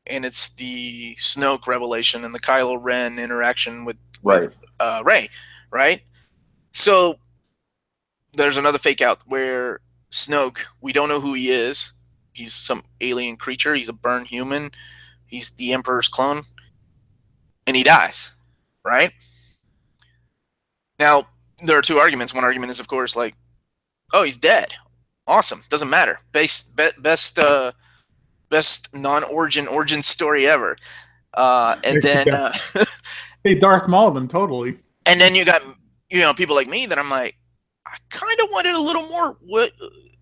and it's the Snoke revelation and the Kylo Ren interaction with Rey, right? So there's another fake out where Snoke, we don't know who he is, he's some alien creature. He's a burned human. He's the Emperor's clone, and he dies, right? Now, there are two arguments. One argument is, of course, like, oh, he's dead. Awesome. Doesn't matter. Best non-origin story ever. And then they Darth Mauled them totally. And then you got people like me that I'm like, I kind of wanted a little more.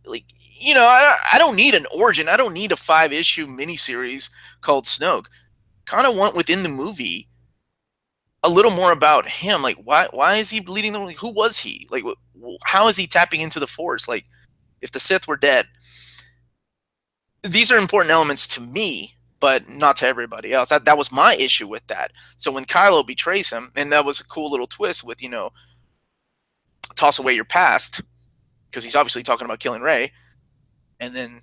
Like, I don't need an origin. I don't need a 5-issue miniseries called Snoke. Kind of want within the movie a little more about him. Like, why is he leading them? Like, who was he? Like, how is he tapping into the Force? Like, if the Sith were dead. These are important elements to me, but not to everybody else. That was my issue with that. So when Kylo betrays him, and that was a cool little twist with, toss away your past, because he's obviously talking about killing Rey, and then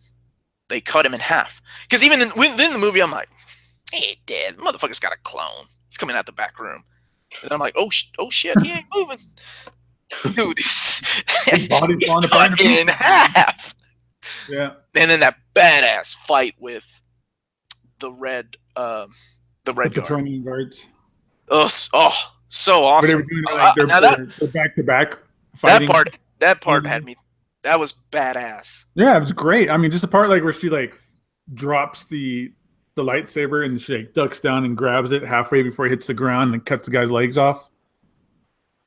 they cut him in half. Because even within the movie, I'm like, he ain't dead. The motherfucker's got a clone. He's coming out the back room. And I'm like, oh shit, he ain't moving. Dude, his body's falling apart in half. Yeah. And then that badass fight with the red guard. Guards. Oh, so awesome. They're back to back fighting. That part had me. That was badass. Yeah, it was great. I mean, just the part like where she like drops the lightsaber and she like ducks down and grabs it halfway before it hits the ground and cuts the guy's legs off.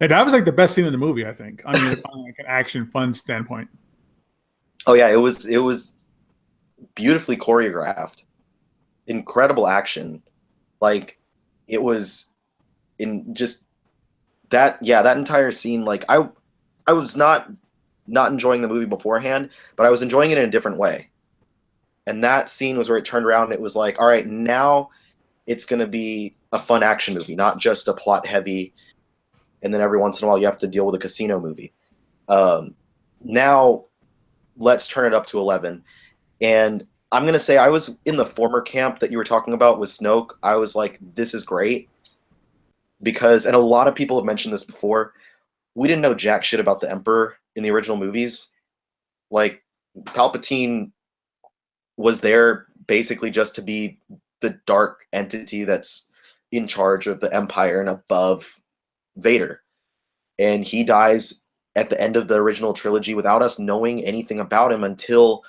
And that was like the best scene in the movie, I think. I mean, on like an action fun standpoint. Oh yeah, it was beautifully choreographed. Incredible action. Like, it was in just that entire scene. Like, I was not enjoying the movie beforehand, but I was enjoying it in a different way. And that scene was where it turned around and it was like, all right, now it's going to be a fun action movie, not just a plot heavy, and then every once in a while you have to deal with a casino movie. Now let's turn it up to 11. And I'm going to say I was in the former camp that you were talking about with Snoke. I was like, this is great. Because, and a lot of people have mentioned this before, we didn't know jack shit about the Emperor in the original movies. Like, Palpatine was there basically just to be the dark entity that's in charge of the Empire and above Vader. And he dies at the end of the original trilogy without us knowing anything about him until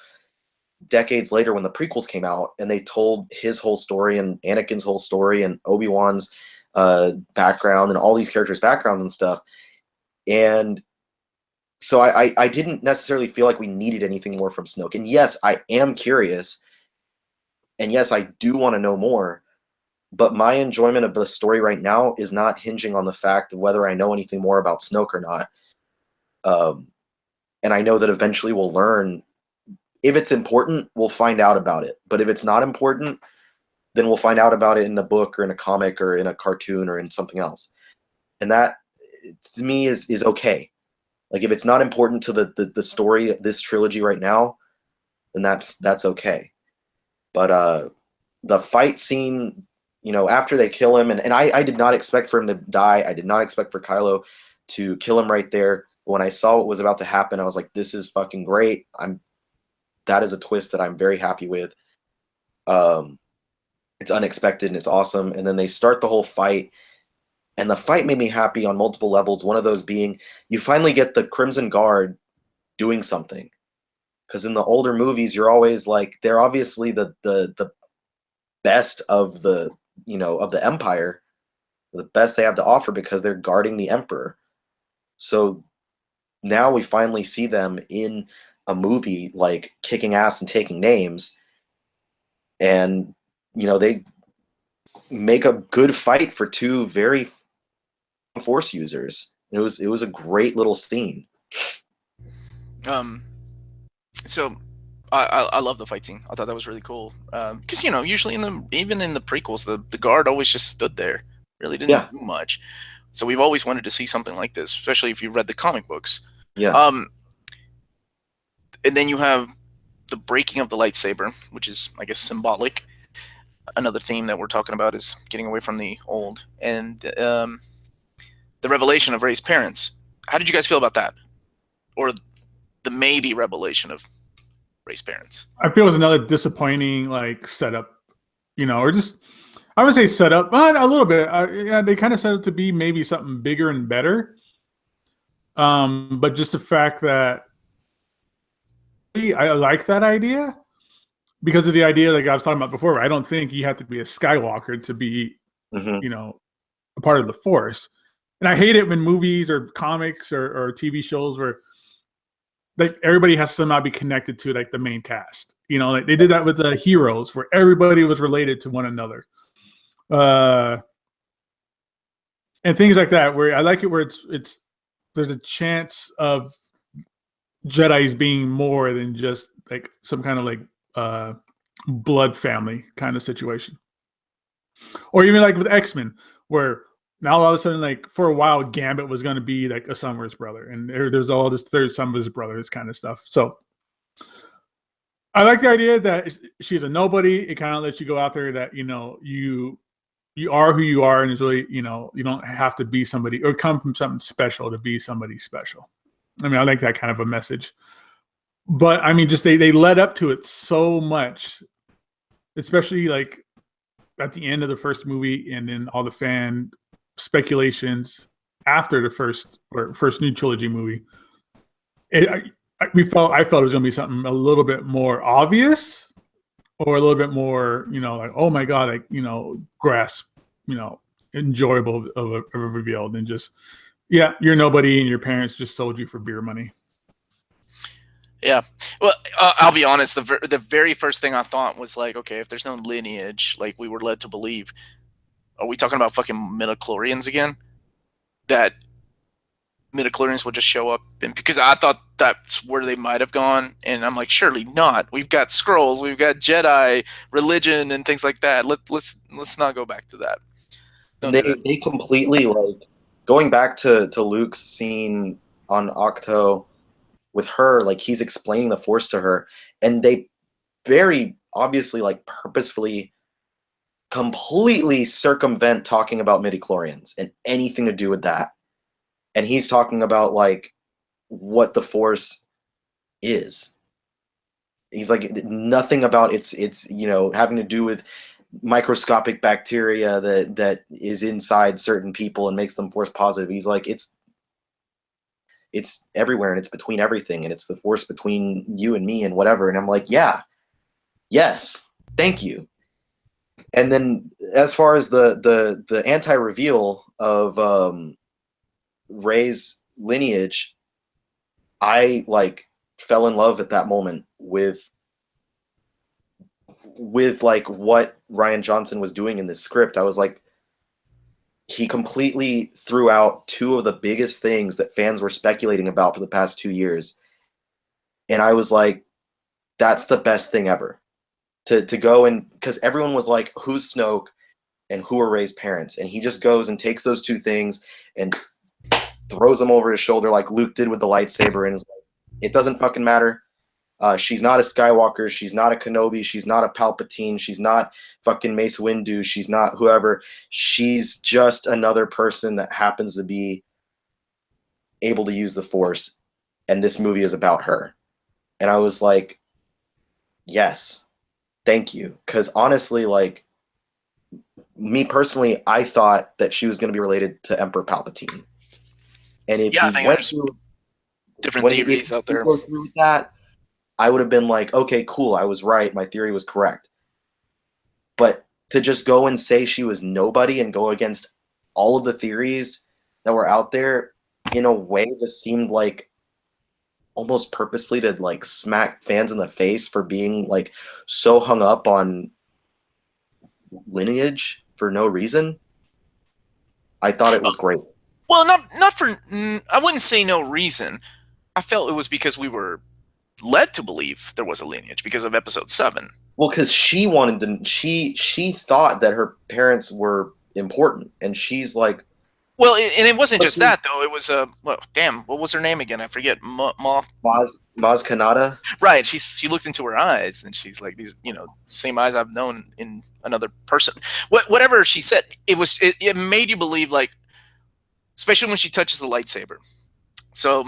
decades later when the prequels came out and they told his whole story and Anakin's whole story and Obi-Wan's background and all these characters' backgrounds and stuff. And so I didn't necessarily feel like we needed anything more from Snoke. And yes, I am curious. And yes, I do want to know more. But my enjoyment of the story right now is not hinging on the fact of whether I know anything more about Snoke or not. And I know that eventually we'll learn. If it's important, we'll find out about it. But if it's not important, then we'll find out about it in a book or in a comic or in a cartoon or in something else. And that, to me, is okay. Like, if it's not important to the story of this trilogy right now, then that's okay. But the fight scene, after they kill him, and I did not expect for him to die. I did not expect for Kylo to kill him right there. When I saw what was about to happen, I was like, this is fucking great. That is a twist that I'm very happy with. It's unexpected and it's awesome. And then they start the whole fight. And the fight made me happy on multiple levels. One of those being, you finally get the Crimson Guard doing something. Because in the older movies, you're always like, they're obviously the best of the Empire, the best they have to offer because they're guarding the Emperor. So now we finally see them in a movie like kicking ass and taking names. And, they make a good fight for two very Force users. It was a great little scene. So I love the fight scene. I thought that was really cool. Because usually even in the prequels, the guard always just stood there, really didn't do much. So we've always wanted to see something like this, especially if you read the comic books. Yeah. And then you have the breaking of the lightsaber, which is, I guess, symbolic. Another theme that we're talking about is getting away from the old, and the revelation of Rey's parents. How did you guys feel about that? Or the maybe revelation of raise parents. I feel it was another disappointing like setup, or just I would say setup, but a little bit. Yeah, they kind of set it to be maybe something bigger and better. But just the fact that I like that idea because of the idea like I was talking about before. I don't think you have to be a Skywalker to be, a part of the Force. And I hate it when movies or comics or TV shows where like everybody has to somehow be connected to like the main cast. Like they did that with the Heroes where everybody was related to one another. And things like that where I like it where it's there's a chance of Jedi's being more than just like some kind of like blood family kind of situation. Or even like with X-Men, where now all of a sudden, like for a while, Gambit was going to be like a Summers brother, and there's all this third Summers brothers kind of stuff. So I like the idea that she's a nobody. It kind of lets you go out there that you are who you are, and it's really you don't have to be somebody or come from something special to be somebody special. I mean, I like that kind of a message. But I mean, just they led up to it so much, especially like at the end of the first movie, and then all the fan speculations after the first new trilogy movie. I felt it was going to be something a little bit more obvious, or a little bit more, like oh my god, like grasp, enjoyable of a reveal than just you're nobody and your parents just sold you for beer money. Yeah. Well, I'll be honest. The very first thing I thought was like, okay, if there's no lineage, like we were led to believe, are we talking about fucking midichlorians again? That midichlorians would just show up, and because I thought that's where they might have gone, and I'm like, surely not. We've got scrolls, we've got Jedi religion, and things like that. Let's not go back to that. They completely like going back to Luke's scene on Octo with her, like he's explaining the Force to her, and they very obviously like purposefully completely circumvent talking about midichlorians and anything to do with that. And he's talking about like what the Force is. He's like nothing about it's having to do with microscopic bacteria that is inside certain people and makes them Force positive. He's like it's everywhere and it's between everything and it's the Force between you and me and whatever. And I'm like, yeah, yes, thank you. And then as far as the anti-reveal of Rey's lineage, I like fell in love at that moment with like what Rian Johnson was doing in this script. I was like, he completely threw out two of the biggest things that fans were speculating about for the past 2 years. And I was like, that's the best thing ever. To go and, because everyone was like, who's Snoke and who are Rey's parents? And he just goes and takes those two things and throws them over his shoulder like Luke did with the lightsaber, and is like, it doesn't fucking matter. She's not a Skywalker. She's not a Kenobi. She's not a Palpatine. She's not fucking Mace Windu. She's not whoever. She's just another person that happens to be able to use the Force, and this movie is about her. And I was like, yes, thank you. Because honestly, like, me personally, I thought that she was going to be related to Emperor Palpatine. And if I think there's different theories out there. Go through with that, I would have been like, okay, cool, I was right. My theory was correct. But to just go and say she was nobody and go against all of the theories that were out there, in a way, just seemed like almost purposefully to like smack fans in the face for being like so hung up on lineage for no reason. I thought it was great. Well, not for, I wouldn't say no reason. I felt it was because we were led to believe there was a lineage because of episode 7. Well, because she wanted to, she thought that her parents were important, and she's like, well, and it wasn't just that though. It was well, damn, what was her name again? I forget. Maz Kanata. Right. She looked into her eyes, and she's like, these, same eyes I've known in another person. Whatever she said, it made you believe, like, especially when she touches the lightsaber. So,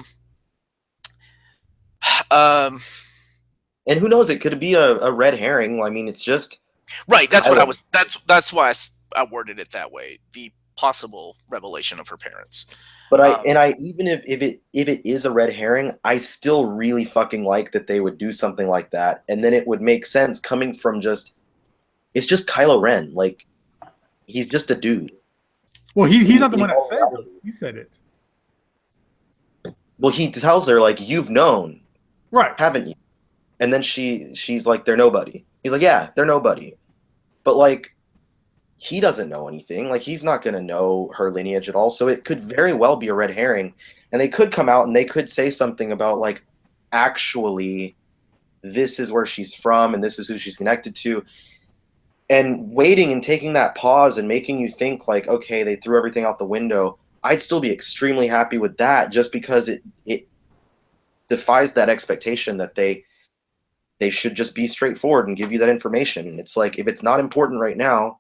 And who knows? It could be a red herring. I mean, it's just Right. That's what I Kylo. was. That's why I worded it that way. The possible revelation of her parents. But Um, even if it is a red herring, I still really fucking like that they would do something like that, and then it would make sense coming from just it's just Kylo Ren. Like he's just a dude. Well, he's not the In one that all said it. reality. He said it. Well, he tells her like, "You've known, Right. haven't you?" And then she's like, "They're nobody." He's like, "Yeah, they're nobody." But like he doesn't know anything. Like he's not going to know her lineage at all. So it could very well be a red herring, and they could come out and they could say something about like, actually, this is where she's from and this is who she's connected to. And waiting and taking that pause and making you think like, okay, they threw everything out the window. I'd still be extremely happy with that, just because it defies that expectation that they should just be straightforward and give you that information. It's like, if it's not important right now,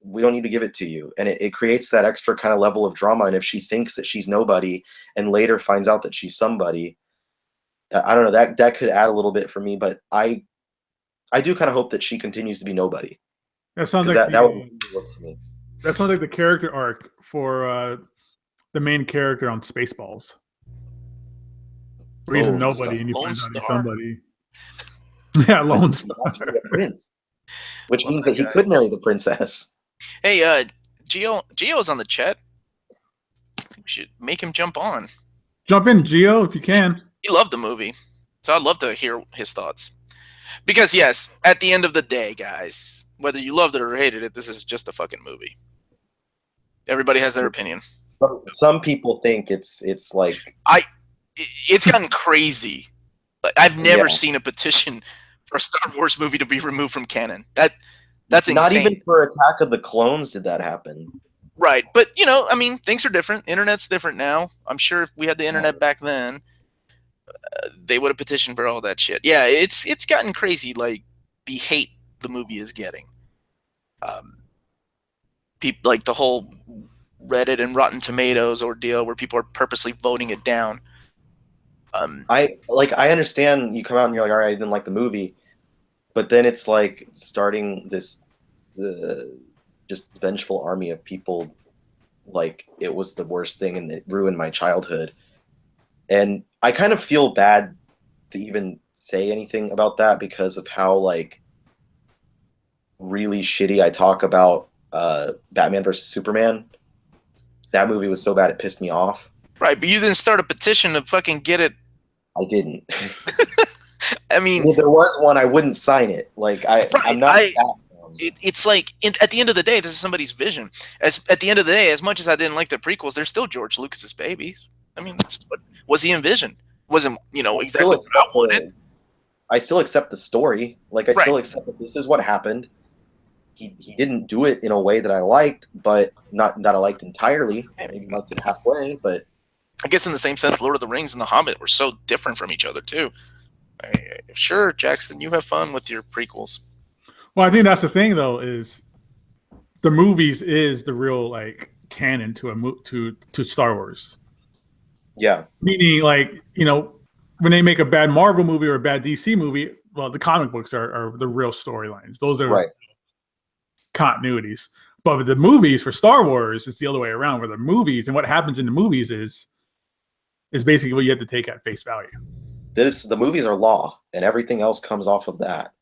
we don't need to give it to you. And it creates that extra kind of level of drama. And if she thinks that she's nobody and later finds out that she's somebody, I don't know, that could add a little bit for me. But I do kind of hope that she continues to be nobody, That sounds because like that would really work for me. that sounds like the character arc for the main character on Spaceballs. Where he's a nobody and you Lone find out he's Star. somebody. Yeah, Lone Star. Actually a prince, which Love means that that he guy. could marry the princess. Hey, Gio's on the chat. We should make him jump on. Jump in, Gio, if you can. He loved the movie, so I'd love to hear his thoughts. Because yes, at the end of the day, guys, whether you loved it or hated it, this is just a fucking movie. Everybody has their opinion. Some people think it's like It's gotten crazy. I've never Yeah. seen a petition for a Star Wars movie to be removed from canon. That's insane. Not even for Attack of the Clones did that happen. Right, but you know, I mean, things are different. Internet's different now. I'm sure if we had the internet back then, they would have petitioned for all that shit. Yeah, it's gotten crazy. Like the hate the movie is getting. People like the whole Reddit and Rotten Tomatoes ordeal, where people are purposely voting it down. I understand you come out and you're like, all right, I didn't like the movie, but then it's like starting this just vengeful army of people like it was the worst thing and it ruined my childhood. And I kind of feel bad to even say anything about that because of how like really shitty I talk about Batman versus Superman. That movie was so bad it pissed me off. Right, but you didn't start a petition to fucking get it. I didn't. I mean, if there was one, I wouldn't sign it. Like I'm not that dumb. It's like at the end of the day, this is somebody's vision. At the end of the day, as much as I didn't like the prequels, they're still George Lucas's babies. I mean, that's what was he envisioned. Wasn't exactly what I wanted. I still accept the story. Like I still accept that this is what happened. He didn't do it in a way that I liked, but not that I liked entirely. I maybe liked it halfway, but I guess in the same sense, Lord of the Rings and The Hobbit were so different from each other too. Sure, Jackson, you have fun with your prequels. Well, I think that's the thing, though, is the movies is the real like canon to Star Wars. Yeah. Meaning, like, you know, when they make a bad Marvel movie or a bad DC movie, well, the comic books are the real storylines. Those are continuities. But with the movies for Star Wars, it's the other way around. Where the movies and what happens in the movies is basically what you have to take at face value. The movies are law, and everything else comes off of that.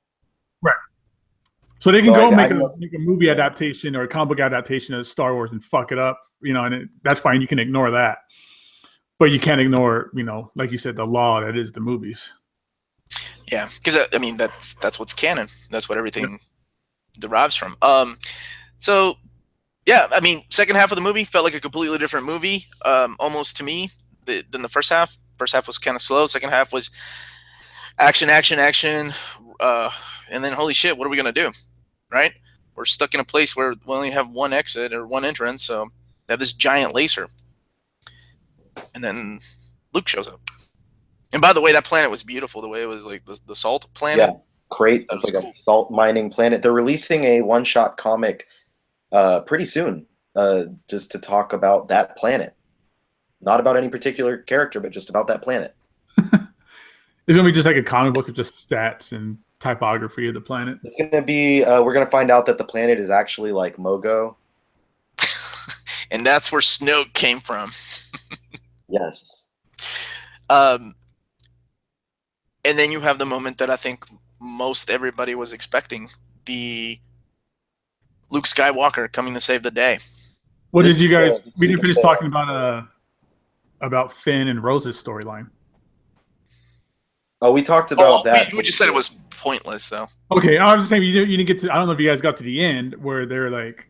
Right. So they can make a movie adaptation or a comic book adaptation of Star Wars and fuck it up, you know, and that's fine. You can ignore that. But you can't ignore, you know, like you said, the law that is the movies. Yeah, because I mean that's what's canon. That's what everything derives from. So yeah, I mean, second half of the movie felt like a completely different movie, almost to me than the first half. First half was kind of slow. Second half was action, and then holy shit, what are we gonna do? Right? We're stuck in a place where we only have one exit or one entrance, so they have this giant laser. And then Luke shows up. And by the way, that planet was beautiful. The way it was like the salt planet. Yeah, great. It's like cool. A salt mining planet. They're releasing a one-shot comic pretty soon, just to talk about that planet. Not about any particular character, but just about that planet. It's gonna be just like a comic book of just stats and typography of the planet. It's gonna be. We're gonna find out that the planet is actually like Mogo. And that's where Snoke came from. Yes. And then you have the moment that I think most everybody was expecting: the Luke Skywalker coming to save the day. What did you guys? We didn't finish talking about Finn and Rose's storyline. Oh, we talked about that. We just said it was pointless, though. Okay, I was just saying you didn't get to. I don't know if you guys got to the end where they're like,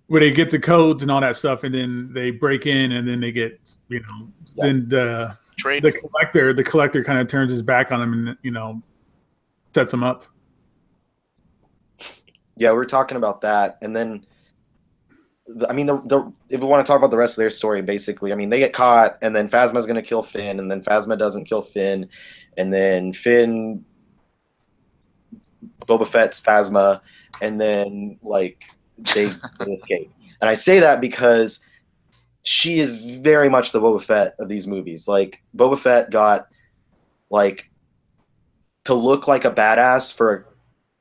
where they get the codes and all that stuff, and then they break in, and then they get, then the collector kind of turns his back on him, and sets him up. Yeah, we were talking about that, and then, if we want to talk about the rest of their story, basically, they get caught, and then Phasma's going to kill Finn, and then Phasma doesn't kill Finn, and then Boba Fett's Phasma, and then, they escape. And I say that because she is very much the Boba Fett of these movies. Boba Fett got, to look like a badass for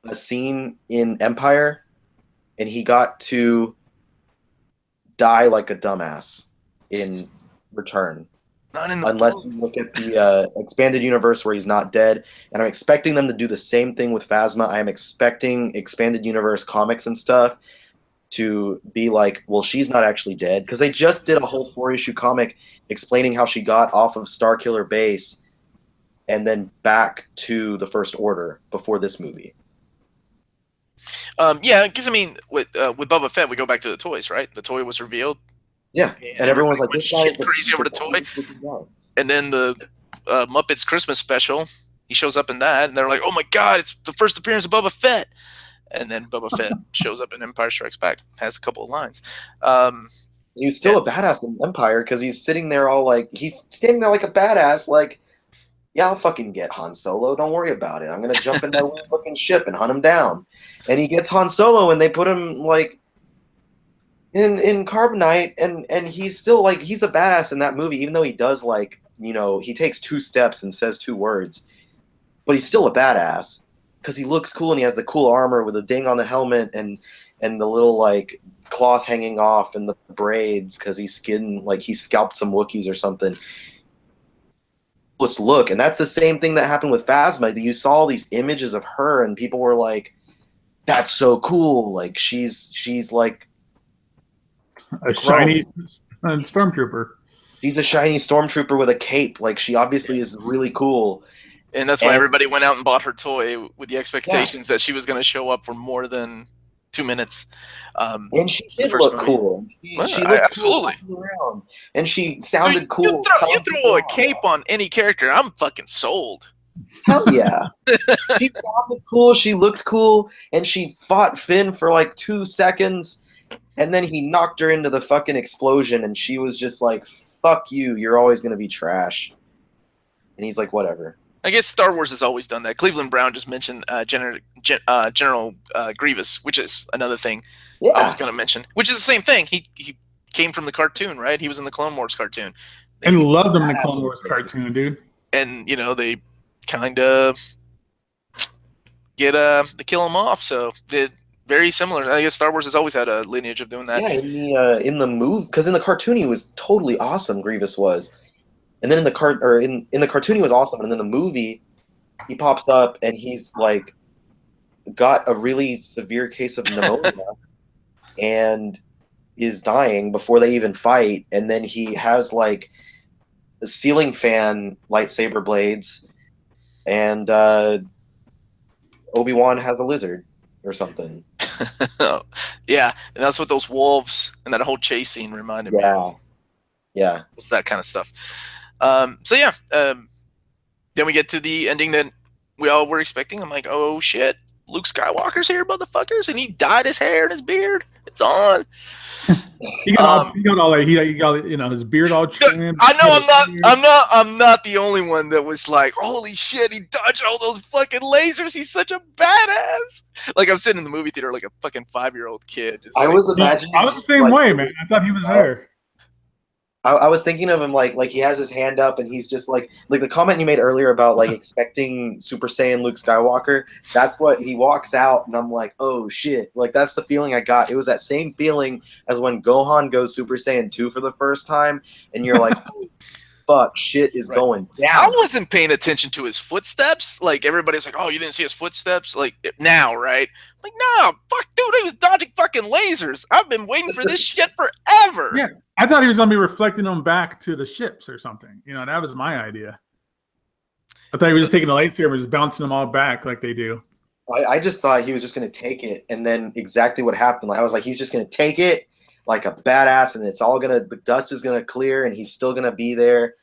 a scene in Empire, and he got to die like a dumbass in Return. Unless you look at the expanded universe where he's not dead. And I'm expecting them to do the same thing with Phasma. I am expecting expanded universe comics and stuff to be like, well, she's not actually dead. Because they just did a whole 4-issue comic explaining how she got off of Starkiller Base and then back to the First Order before this movie. Yeah, because with Boba Fett, we go back to the toys, right? The toy was revealed. Yeah, and everyone's like, "This guy is crazy over the toy." And then the Muppets Christmas special, he shows up in that, and they're like, "Oh my God, it's the first appearance of Boba Fett!" And then Boba Fett shows up in Empire Strikes Back, has a couple of lines. He was still a badass in Empire because he's sitting there he's standing there like a badass, yeah, I'll fucking get Han Solo. Don't worry about it. I'm gonna jump in that weird looking ship and hunt him down. And he gets Han Solo, and they put him in carbonite, and he's still he's a badass in that movie, even though he does he takes 2 steps and says 2 words, but he's still a badass because he looks cool and he has the cool armor with a ding on the helmet and the little cloth hanging off and the braids because he's he scalped some Wookiees or something. Look, and that's the same thing that happened with Phasma. You saw all these images of her, and people were like, "That's so cool! She's like a shiny stormtrooper. She's a shiny stormtrooper with a cape. She obviously is really cool." And that's why everybody went out and bought her toy with the expectations that she was going to show up for more than 2 minutes. And she did look cool. She looked absolutely cool around. And she sounded cool. You throw a cape on any character, I'm fucking sold. Hell yeah. She sounded cool. She looked cool. And she fought Finn for 2 seconds. And then he knocked her into the fucking explosion. And she was just like, fuck you. You're always going to be trash. And he's like, whatever. I guess Star Wars has always done that. Cleveland Brown just mentioned General Grievous, which is another thing I was going to mention, which is the same thing. He came from the cartoon, right? He was in the Clone Wars cartoon. And loved him in the Clone Wars cartoon, dude. And, they kind of they kill him off, so did very similar. I guess Star Wars has always had a lineage of doing that. Yeah, in the movie, because in the cartoon he was totally awesome, Grievous was. And then in the cartoon he was awesome, and then in the movie he pops up and he's got a really severe case of pneumonia and is dying before they even fight, and then he has a ceiling fan lightsaber blades, and Obi-Wan has a lizard or something. Yeah, and that's what those wolves and that whole chase scene reminded me of. Yeah. It's that kind of stuff. Then we get to the ending that we all were expecting. I'm like, oh shit, Luke Skywalker's here, motherfuckers, and he dyed his hair and his beard. It's on. He got all that. He got his beard all trimmed. I know I'm not the only one that was like, holy shit, he dodged all those fucking lasers. He's such a badass. I'm sitting in the movie theater like a fucking 5-year-old kid. I was imagining. I was the same way, man. I thought he was there. I was thinking of him like he has his hand up and he's just like the comment you made earlier about like expecting Super Saiyan Luke Skywalker. That's what he walks out, and I'm like, oh shit! Like that's the feeling I got. It was that same feeling as when Gohan goes Super Saiyan 2 for the first time, and you're like, holy fuck, shit is going down. I wasn't paying attention to his footsteps. Like everybody's like, oh, you didn't see his footsteps? Like now, right? Like, no, fuck, dude, he was dodging fucking lasers. I've been waiting for this shit forever. Yeah, I thought he was gonna be reflecting them back to the ships or something. You know, that was my idea. I thought he was just taking the lightsaber and just bouncing them all back like they do. I just thought he was just going to take it, and then exactly what happened. Like, I was like, he's just going to take it like a badass, and it's all gonna, the dust is gonna clear, and he's still gonna be there.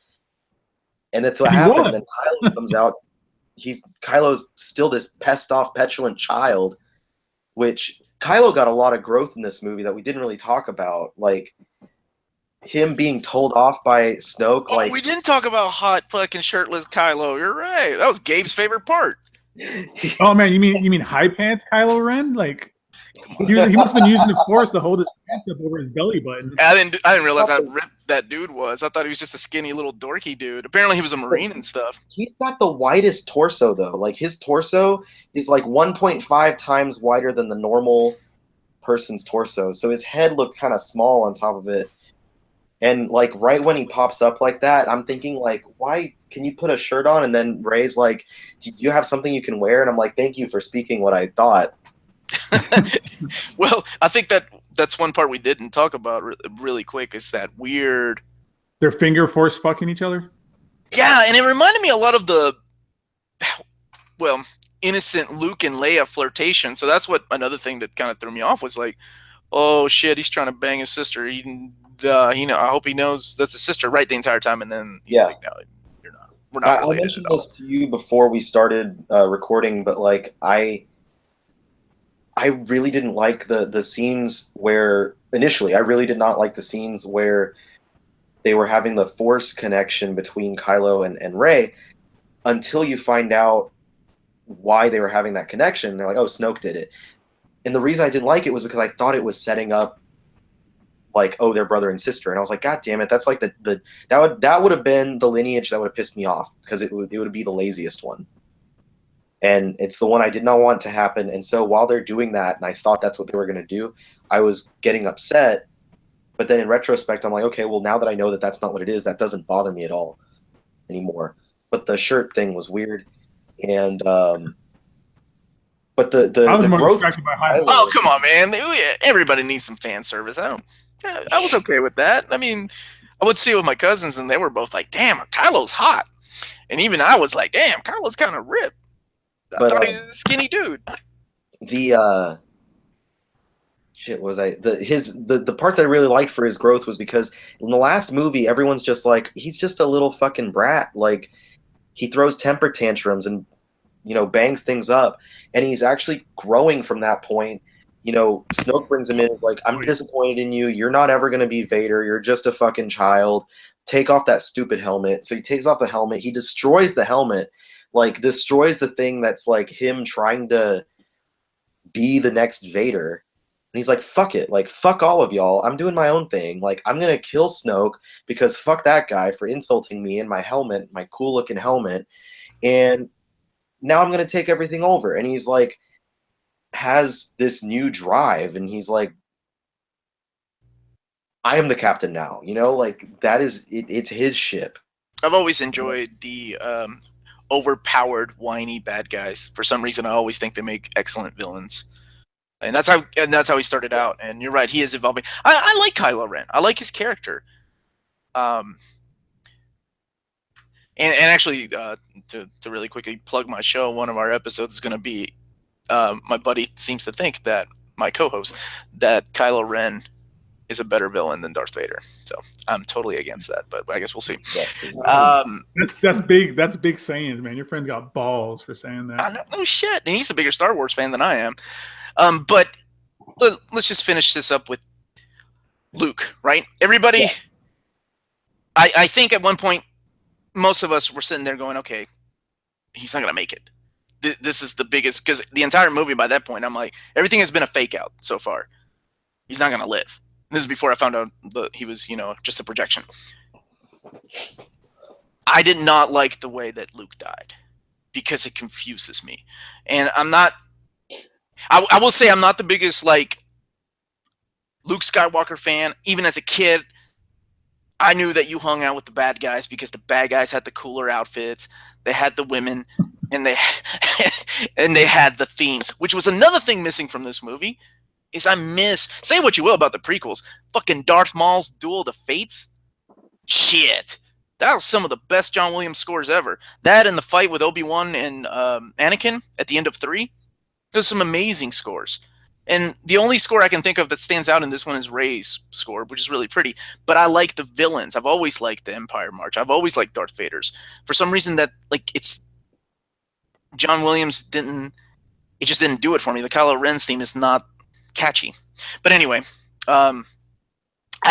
And that's what happened. And then Kylo comes out. Kylo's still this pissed off, petulant child, which Kylo got a lot of growth in this movie that we didn't really talk about, like him being told off by Snoke. Oh, like we didn't talk about hot fucking shirtless Kylo. You're right. That was Gabe's favorite part. Oh man, you mean high pants Kylo Ren? Like he must have been using the Force to hold his pants up over his belly button. I didn't realize how ripped that dude was. I thought he was just a skinny little dorky dude. Apparently he was a Marine and stuff. He's got the widest torso though. Like his torso is like 1.5 times wider than the normal person's torso. So his head looked kind of small on top of it. And like right when he pops up like that, I'm thinking like, why can you put a shirt on? And then Rey's like, do you have something you can wear? And I'm like, thank you for speaking what I thought. Well, I think that's one part we didn't talk about really quick. Is that weird? Their finger force fucking each other. Yeah, and it reminded me a lot of the innocent Luke and Leia flirtation. So that's what another thing that kind of threw me off was like, oh shit, he's trying to bang his sister. I hope he knows that's his sister right the entire time. And then he's like, no, you're not. We're not related. I mentioned this to you before we started recording, but like I really didn't like the scenes where initially I really did not like the scenes where they were having the Force connection between Kylo and Rey until you find out why they were having that connection. They're like, oh, Snoke did it. And the reason I didn't like it was because I thought it was setting up like, oh, they're brother and sister. And I was like, God damn it, that's like that would have been the lineage that would have pissed me off because it would be the laziest one. And it's the one I did not want to happen. And so while they're doing that, and I thought that's what they were going to do, I was getting upset. But then in retrospect, I'm like, okay, well, now that I know that that's not what it is, that doesn't bother me at all anymore. But the shirt thing was weird. And, but the I was more growth. distracted by high. Oh, come on, man. Everybody needs some fan service. I was okay with that. I mean, I would see it with my cousins, and they were both like, damn, Kylo's hot. And even I was like, damn, Kylo's kind of ripped. I thought he was a skinny dude. The part that I really liked for his growth was because in the last movie, everyone's just like, he's just a little fucking brat. Like, he throws temper tantrums and, bangs things up. And he's actually growing from that point. Snoke brings him in, is like, I'm disappointed in you. You're not ever going to be Vader. You're just a fucking child. Take off that stupid helmet. So he takes off the helmet. He destroys the helmet. Like, destroys the thing that's like him trying to be the next Vader. And he's like, fuck it. Like, fuck all of y'all. I'm doing my own thing. Like, I'm going to kill Snoke because fuck that guy for insulting me in my helmet, my cool looking helmet. And now I'm going to take everything over. And he's like, has this new drive. And he's like, I am the captain now. Like, that is, it's his ship. I've always enjoyed the overpowered, whiny bad guys. For some reason, I always think they make excellent villains. And that's how he started out. And you're right, he is evolving. I like Kylo Ren. I like his character. And actually, to really quickly plug my show, one of our episodes is going to be my buddy seems to think that my co-host that Kylo Ren is a better villain than Darth Vader. So I'm totally against that, but I guess we'll see. That's big. That's big sayings, man. Your friend got balls for saying that. I know, no shit. And he's the bigger Star Wars fan than I am. But let's just finish this up with Luke, right? Everybody, yeah. I think at one point, most of us were sitting there going, okay, he's not going to make it. This is the biggest, because the entire movie by that point, I'm like, everything has been a fake out so far. He's not going to live. This is before I found out that he was, just a projection. I did not like the way that Luke died because it confuses me. And I'm not... I will say I'm not the biggest, like, Luke Skywalker fan. Even as a kid, I knew that you hung out with the bad guys because the bad guys had the cooler outfits. They had the women, and they and they had the themes, which was another thing missing from this movie. Is I miss, say what you will about the prequels, fucking Darth Maul's Duel to Fates. Shit, that was some of the best John Williams scores ever. That and the fight with Obi-Wan and Anakin at the end of 3. There's some amazing scores. And the only score I can think of that stands out in this one is Rey's score, which is really pretty. But I like the villains. I've always liked the Empire March. I've always liked Darth Vader's. For some reason that, like, it's... John Williams didn't... It just didn't do it for me. The Kylo Ren's theme is not catchy. But anyway, I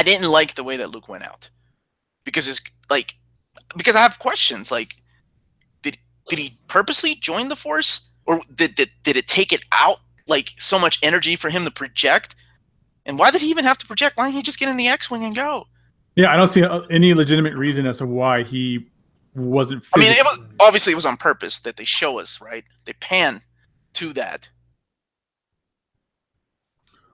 didn't like the way that Luke went out. Because I have questions. Like, did he purposely join the Force? Or did it take it out, like, so much energy for him to project? And why did he even have to project? Why didn't he just get in the X-Wing and go? Yeah, I don't see any legitimate reason as to why he wasn't I mean, obviously it was on purpose that they show us, right? They pan to that.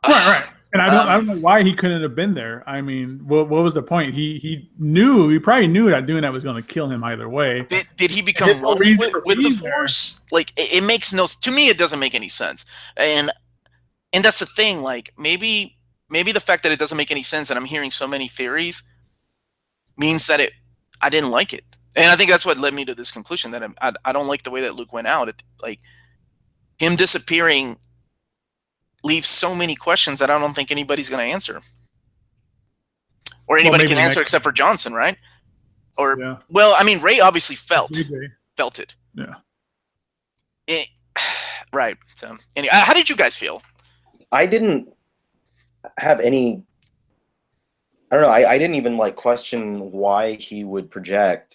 Right. And I don't know why he couldn't have been there. I mean, what was the point? He probably knew that doing that was going to kill him either way. Did he become one with the Force? Like, it makes no... To me, it doesn't make any sense. And that's the thing. Like, maybe the fact that it doesn't make any sense and I'm hearing so many theories means that I didn't like it. And I think that's what led me to this conclusion, that I don't like the way that Luke went out. Like, him disappearing leaves so many questions that I don't think anybody's going to answer. Or anybody can answer except for Johnson, right? Or, yeah. Well, I mean, Rey obviously felt it. Yeah. Right. So, anyway, how did you guys feel? I didn't have any... I don't know. I didn't even, like, question why he would project.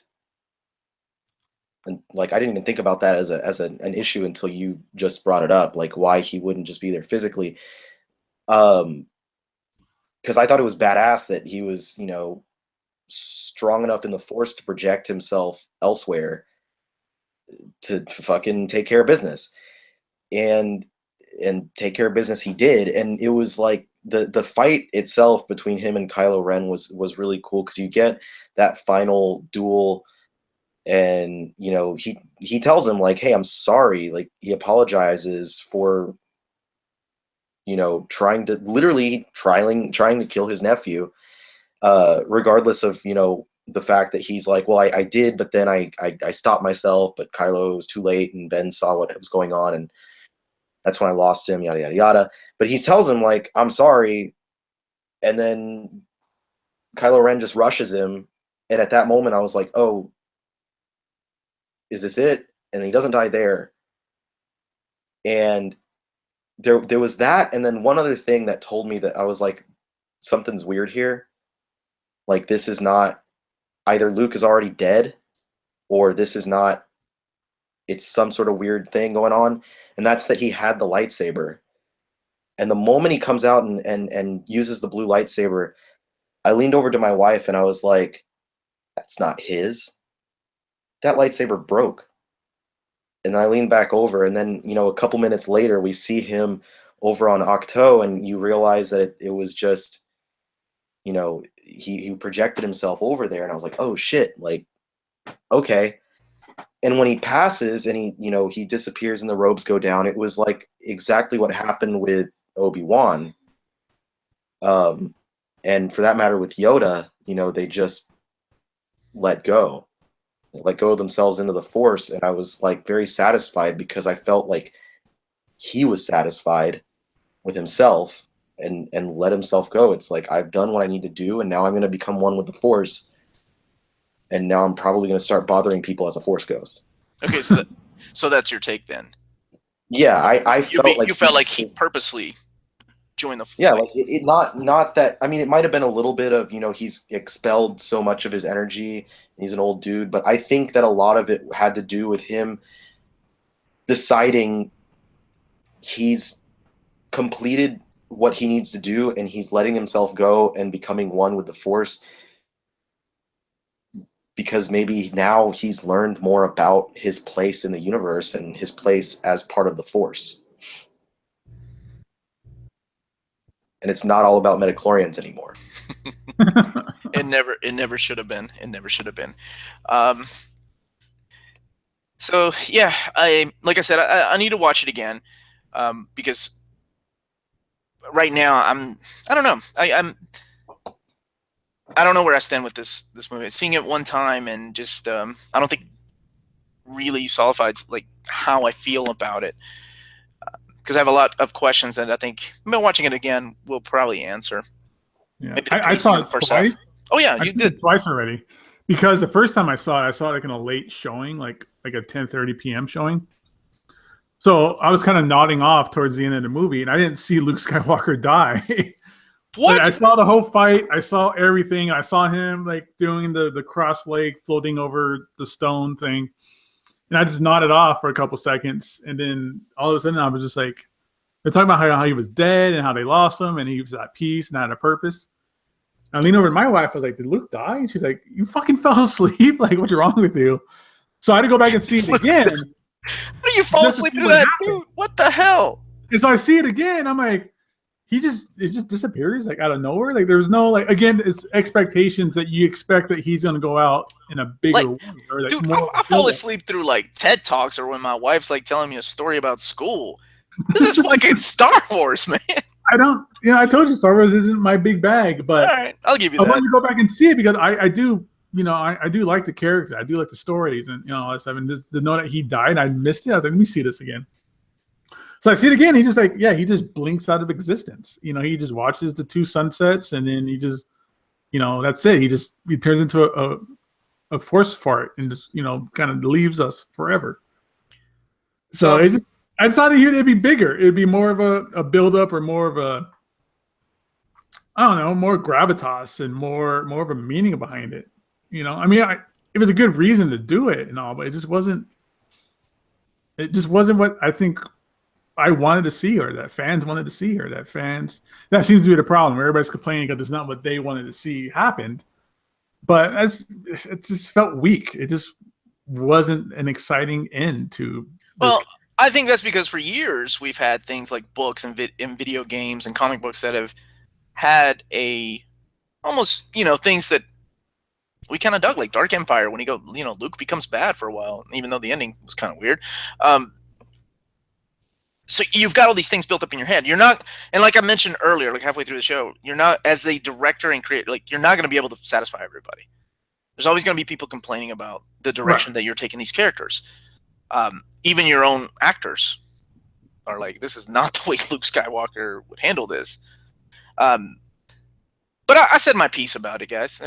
And, like, I didn't even think about that as an issue until you just brought it up, like, why he wouldn't just be there physically. Because I thought it was badass that he was, strong enough in the Force to project himself elsewhere to fucking take care of business. And take care of business he did. And it was like the fight itself between him and Kylo Ren was really cool, because you get that final duel. And he tells him, like, hey, I'm sorry. Like, he apologizes for trying to kill his nephew, regardless of the fact that he's like, well, I did, but then I stopped myself, but Kylo was too late, and Ben saw what was going on, and that's when I lost him, yada yada yada. But he tells him, like, I'm sorry, and then Kylo Ren just rushes him, and at that moment I was like, oh, is this it? And he doesn't die there. And there was that, and then one other thing that told me that I was like, something's weird here. Like, this is not... Either Luke is already dead, or this is not... It's some sort of weird thing going on. And that's that he had the lightsaber. And the moment he comes out and uses the blue lightsaber, I leaned over to my wife and I was like, that's not his. That lightsaber broke. And then I leaned back over, and then, a couple minutes later, we see him over on Octo, and you realize that it was just, he projected himself over there, and I was like, oh shit, like, okay. And when he passes and he disappears and the robes go down, it was like exactly what happened with Obi-Wan. And for that matter with Yoda, they just let go of themselves into the Force. And I was like very satisfied, because I felt like he was satisfied with himself and let himself go. It's like, I've done what I need to do, and now I'm going to become one with the Force. And now I'm probably going to start bothering people as a Force ghost. Okay, so that's your take then. Yeah, I felt like he purposely joined the... Yeah, like it not that... I mean, it might have been a little bit of, he's expelled so much of his energy, he's an old dude, but I think that a lot of it had to do with him deciding he's completed what he needs to do, and he's letting himself go and becoming one with the Force, because maybe now he's learned more about his place in the universe and his place as part of the Force. And it's not all about midichlorians anymore. It never should have been. It never should have been. So yeah, like I said, I need to watch it again, because right now I don't know. I don't know where I stand with this movie. Seeing it one time and just I don't think really solidified like how I feel about it, because I have a lot of questions that I think watching it again will probably answer. Yeah, I saw it twice. Oh yeah, you did it twice already. Because the first time I saw it like in a late showing, like a 10:30 p.m. showing. So I was kind of nodding off towards the end of the movie, and I didn't see Luke Skywalker die. What? Like, I saw the whole fight. I saw everything. I saw him like doing the cross leg floating over the stone thing, and I just nodded off for a couple seconds, and then all of a sudden I was just like, they're talking about how he was dead and how they lost him, and he was at peace and had a purpose. I leaned over to my wife. I was like, "Did Luke die?" And she's like, "You fucking fell asleep. Like, what's wrong with you?" So I had to go back and see it again. What do you fall asleep to that? Dude, what the hell? And so I see it again. I'm like, it just disappears like out of nowhere. Like there's no like, again, it's expectations that you expect that he's gonna go out in a bigger way. Or like dude, I fall asleep through like TED Talks or when my wife's like telling me a story about school. This is fucking Star Wars, man. I told you Star Wars isn't my big bag, but all right, I'll give you that. I want to go back and see it because I do, I do like the character. I do like the stories and all that stuff. And just to know that he died, I missed it. I was like, let me see this again. So I see it again. He just he just blinks out of existence. He just watches the two sunsets and then he just, that's it. He turns into a force fart and just, kind of leaves us forever. So I thought it'd be bigger. It'd be more of a build up or more of a, I don't know, more gravitas and more of a meaning behind it. It was a good reason to do it and all, but it just wasn't what I think I wanted to see, or that fans wanted to see, or that seems to be the problem. Everybody's complaining because it's not what they wanted to see happened. But it just felt weak. It just wasn't an exciting end to. Well, I think that's because for years we've had things like books and video games and comic books that have had almost things that we kind of dug, like Dark Empire, when Luke becomes bad for a while, even though the ending was kind of weird. So you've got all these things built up in your head. You're not, and like I mentioned earlier, like halfway through the show, you're not, as a director and creator, like you're not going to be able to satisfy everybody. There's always going to be people complaining about the direction that you're taking these characters. Even your own actors are like, this is not the way Luke Skywalker would handle this. But I said my piece about it, guys.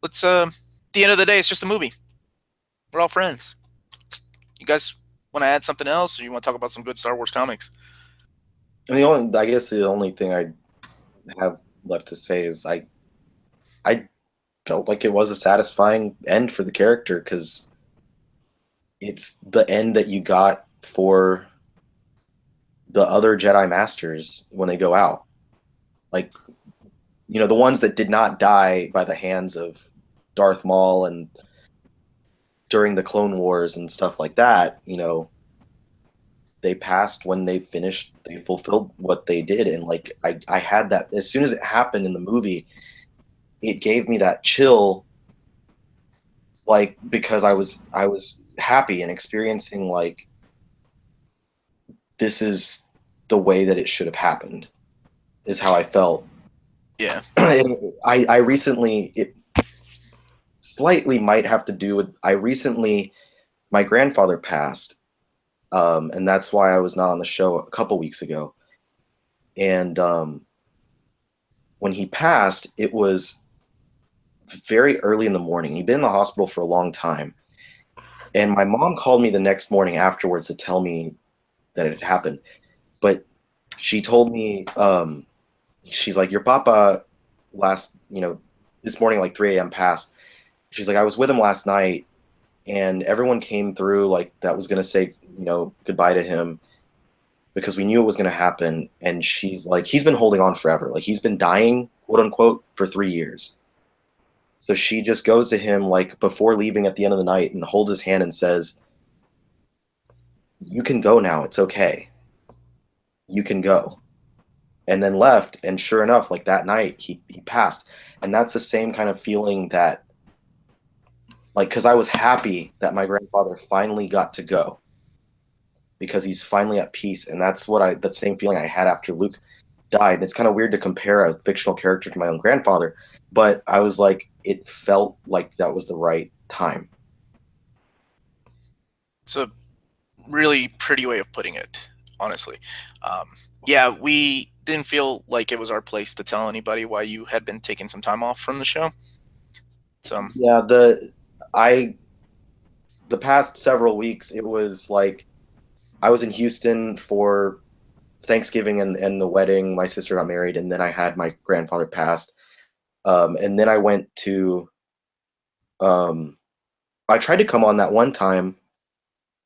Let's, at the end of the day, it's just a movie. We're all friends. You guys want to add something else, or you want to talk about some good Star Wars comics? I guess the only thing I have left to say is I felt like it was a satisfying end for the character, because it's the end that you got for the other Jedi Masters when they go out. Like, the ones that did not die by the hands of Darth Maul and during the Clone Wars and stuff like that, they passed when they fulfilled what they did. And like, I had that, as soon as it happened in the movie, it gave me that chill, like, because I was happy and experiencing, like, this is the way that it should have happened, is how I felt. Yeah. I recently, it slightly might have to do with, my grandfather passed, and that's why I was not on the show a couple weeks ago. And when he passed, it was very early in the morning. He'd been in the hospital for a long time. And my mom called me the next morning afterwards to tell me that it had happened. But she told me, she's like, your papa this morning, like 3 a.m. passed. She's like, I was with him last night, and everyone came through, like, that was going to say, goodbye to him. because we knew it was going to happen. And she's like, he's been holding on forever. Like, he's been dying, quote unquote, for 3 years. So she just goes to him, like, before leaving at the end of the night and holds his hand and says, "You can go now. It's okay. You can go." And then left. And sure enough, like, that night, he passed. And that's the same kind of feeling that, like, because I was happy that my grandfather finally got to go, because he's finally at peace. And that's that same feeling I had after Luke died. It's kind of weird to compare a fictional character to my own grandfather, but I was like, it felt like that was the right time. It's a really pretty way of putting it, honestly. Yeah, we didn't feel like it was our place to tell anybody why you had been taking some time off from the show. So yeah, the past several weeks, it was like I was in Houston for Thanksgiving and the wedding. My sister got married, and then I had my grandfather passed. And then I went to, I tried to come on that one time,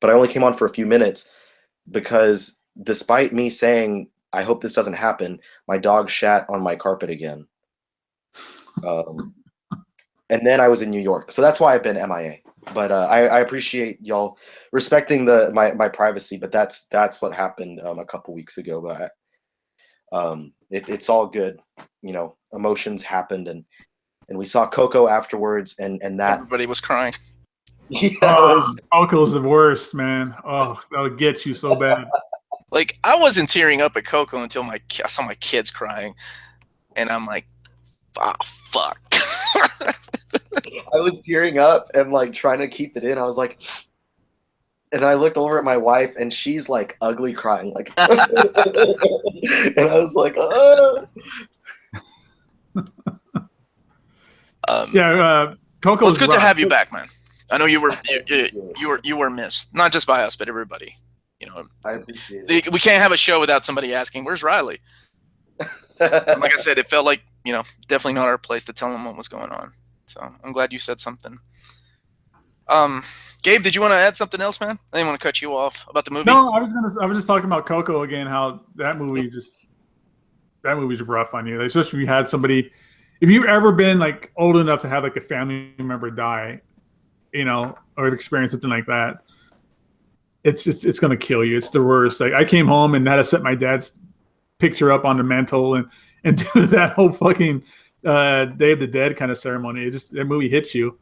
but I only came on for a few minutes because despite me saying, I hope this doesn't happen, my dog shat on my carpet again. And then I was in New York. So that's why I've been MIA. But I appreciate y'all respecting my privacy, but that's what happened a couple weeks ago. But it's all good. You know, emotions happened, and we saw Coco afterwards, and that everybody was crying. Yeah, Coco's the worst, man. Oh, that'll get you so bad. Like, I wasn't tearing up at Coco until I saw my kids crying, and I'm like, ah, fuck. I was tearing up and like trying to keep it in. I was like, and I looked over at my wife, and she's like ugly crying, like, and I was like, Coco. Well, it's good to have you back, man. I know you were missed, not just by us, but everybody. You know, I appreciate it. We can't have a show without somebody asking, "Where's Riley?" And like I said, it felt like, you know, definitely not our place to tell him what was going on. So I'm glad you said something. Gabe, did you want to add something else, man? I didn't want to cut you off about the movie. No, I was just talking about Coco again. How that movie's rough on you, especially if you had somebody. If you've ever been like old enough to have like a family member die, you know, or experience something like that, it's gonna kill you. It's the worst. Like, I came home and had to set my dad's picture up on the mantle and do that whole fucking Day of the Dead kind of ceremony. That movie hits you.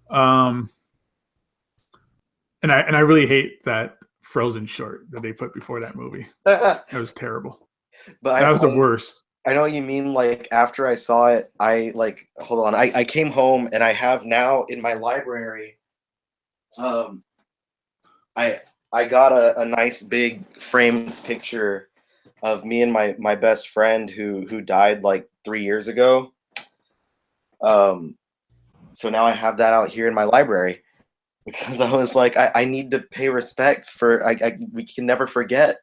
And I really hate that Frozen short that they put before that movie. That was terrible. But that was the worst. I know what you mean. Like, after I saw it, hold on. I came home, and I have now in my library, I got a nice big framed picture of me and my best friend who died like 3 years ago. So now I have that out here in my library because I was like, I need to pay respects for we can never forget.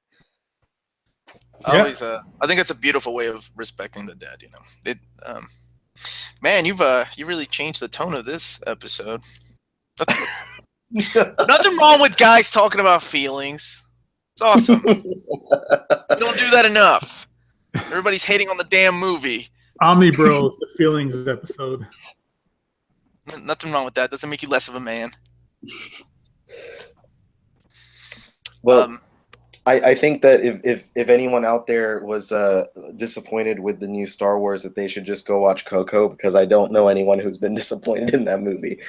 I think it's a beautiful way of respecting the dead. You know, man, you really changed the tone of this episode. That's good. Nothing wrong with guys talking about feelings. It's awesome. You don't do that enough. Everybody's hating on the damn movie. Omnibros, the feelings episode. Nothing wrong with that. Doesn't make you less of a man. Well, I think that if anyone out there was disappointed with the new Star Wars, that they should just go watch Coco, because I don't know anyone who's been disappointed in that movie.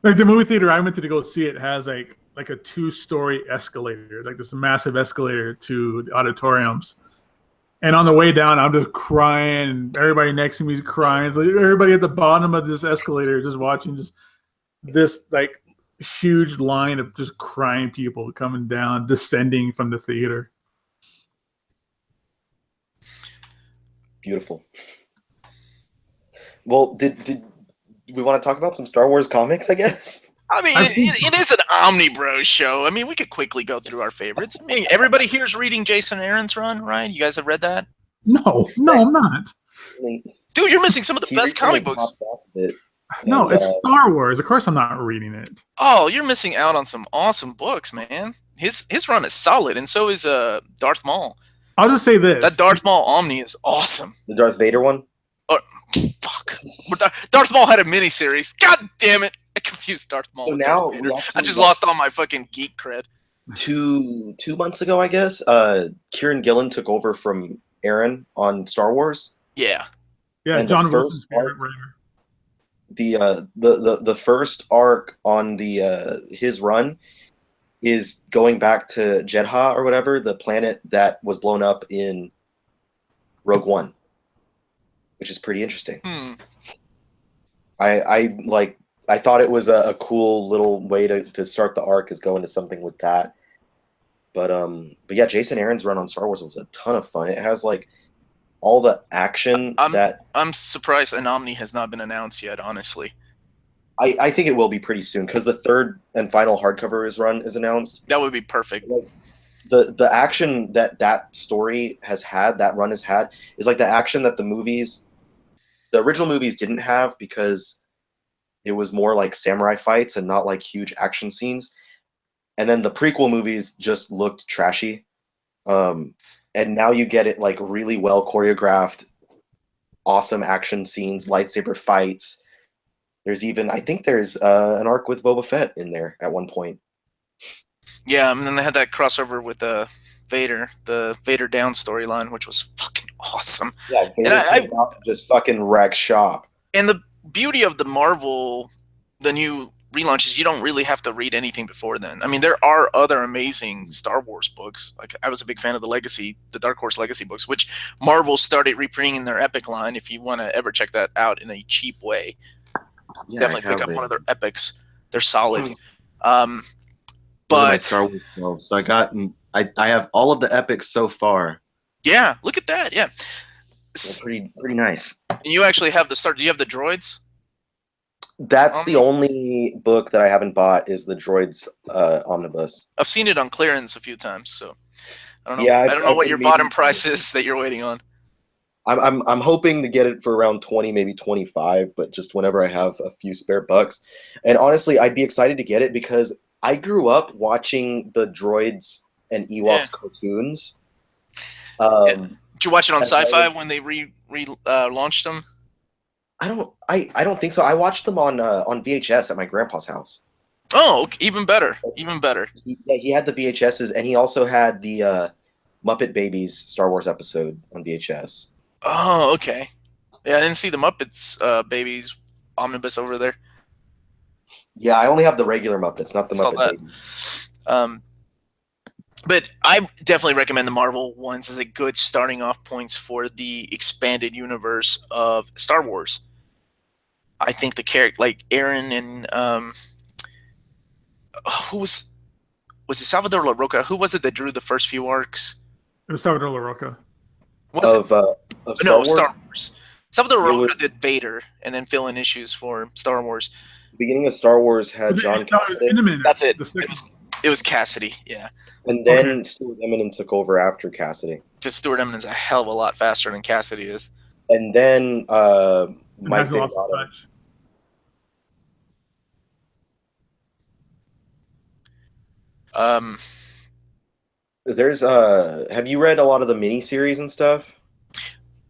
Like, the movie theater I went to go see it has like a 2-story escalator, like this massive escalator to the auditoriums. And on the way down, I'm just crying, and everybody next to me is crying. So everybody at the bottom of this escalator just watching this like huge line of just crying people coming down, descending from the theater. Beautiful. Well, did we want to talk about some Star Wars comics, I guess? I mean, it is an Omnibros show. I mean, we could quickly go through our favorites. I mean, everybody here's reading Jason Aaron's run, right? You guys have read that? No, I'm not. Dude, you're missing some of the best comic books. No, And it's Star Wars. Of course, I'm not reading it. Oh, you're missing out on some awesome books, man. His run is solid, and so is Darth Maul. I'll just say this: That Darth Maul Omni is awesome. the Darth Vader one. Oh, fuck! Darth Maul had a miniseries. God damn it! I confused Darth Maul with Darth Vader. I just lost all my fucking geek cred. 2 months ago, I guess. Kieran Gillen took over from Aaron on Star Wars. Yeah. Yeah, And John Wilson's favorite writer. The first arc on the his run is going back to Jedha or whatever, the planet that was blown up in Rogue One, which is pretty interesting. I thought it was a cool little way to start the arc, is going to something with that. But yeah, Jason Aaron's run on Star Wars was a ton of fun. It has like all the action I'm surprised an Omni has not been announced yet, honestly. I think it will be pretty soon, because the third and final hardcover is announced. That would be perfect. The action that story has had, that run has had, is like the action that the original movies didn't have, because it was more like samurai fights and not like huge action scenes. And then the prequel movies just looked trashy. And now you get it like really well choreographed, awesome action scenes, lightsaber fights. There's even, I think there's an arc with Boba Fett in there at one point. Yeah, and then they had that crossover with Vader, the Vader Down storyline, which was fucking awesome. Yeah, Vader just fucking wreck shop. And the beauty of the Marvel, the new relaunches, you don't really have to read anything before then. I mean, there are other amazing Star Wars books. Like, I was a big fan of the Dark Horse Legacy books, which Marvel started reprinting in their Epic line. If you want to ever check that out in a cheap way, definitely pick up one of their epics. They're solid. But Star Wars films. So I have all of the epics so far. Yeah, look at that. Yeah, pretty nice. And you actually have the start. Do you have the droids? That's the only book that I haven't bought, is the Droids Omnibus. I've seen it on clearance a few times, so I don't know. Yeah, I don't know what your bottom price is that you're waiting on. I'm hoping to get it for around 20, maybe 25, but just whenever I have a few spare bucks. And honestly, I'd be excited to get it because I grew up watching the Droids and Ewoks cartoons. Did you watch it on Sci-Fi when they launched them? I don't think so. I watched them on VHS at my grandpa's house. Oh, even better. Even better. He had the VHSs, and he also had the Muppet Babies Star Wars episode on VHS. Oh, okay. Yeah, I didn't see the Muppets Babies Omnibus over there. Yeah, I only have the regular Muppets, not the Muppet Babies. But I definitely recommend the Marvel ones as a good starting off points for the expanded universe of Star Wars. I think the character, like Aaron and who was it Salvador LaRocca? Who was it that drew the first few arcs? It was Salvador LaRocca. Star Wars. Salvador LaRocca did Vader and then fill in issues for Star Wars. The beginning of Star Wars had John Cassidy. That's it. It was Cassidy, yeah. And then Stuart Eminem took over after Cassidy. Because Stuart Eminem's a hell of a lot faster than Cassidy is. And then Mike Deodato. There's have you read a lot of the miniseries and stuff?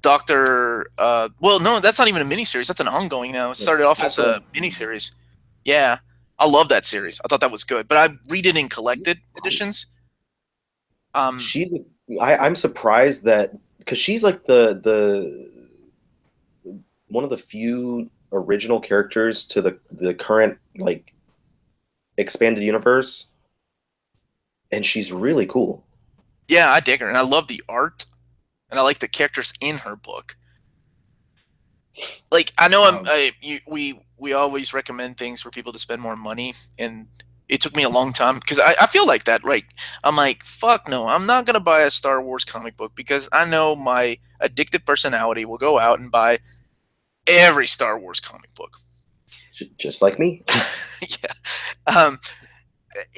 Well, no, that's not even a miniseries. That's an ongoing now. It started off as a miniseries. Yeah, I love that series. I thought that was good, but I read it in collected editions. I'm surprised that, because she's like the one of the few original characters to the current like expanded universe, and she's really cool. Yeah, I dig her, and I love the art, and I like the characters in her book. Like, I know we always recommend things for people to spend more money, and it took me a long time because I feel like that, right? I'm like, fuck no, I'm not going to buy a Star Wars comic book because I know my addictive personality will go out and buy every Star Wars comic book. Just like me. Yeah.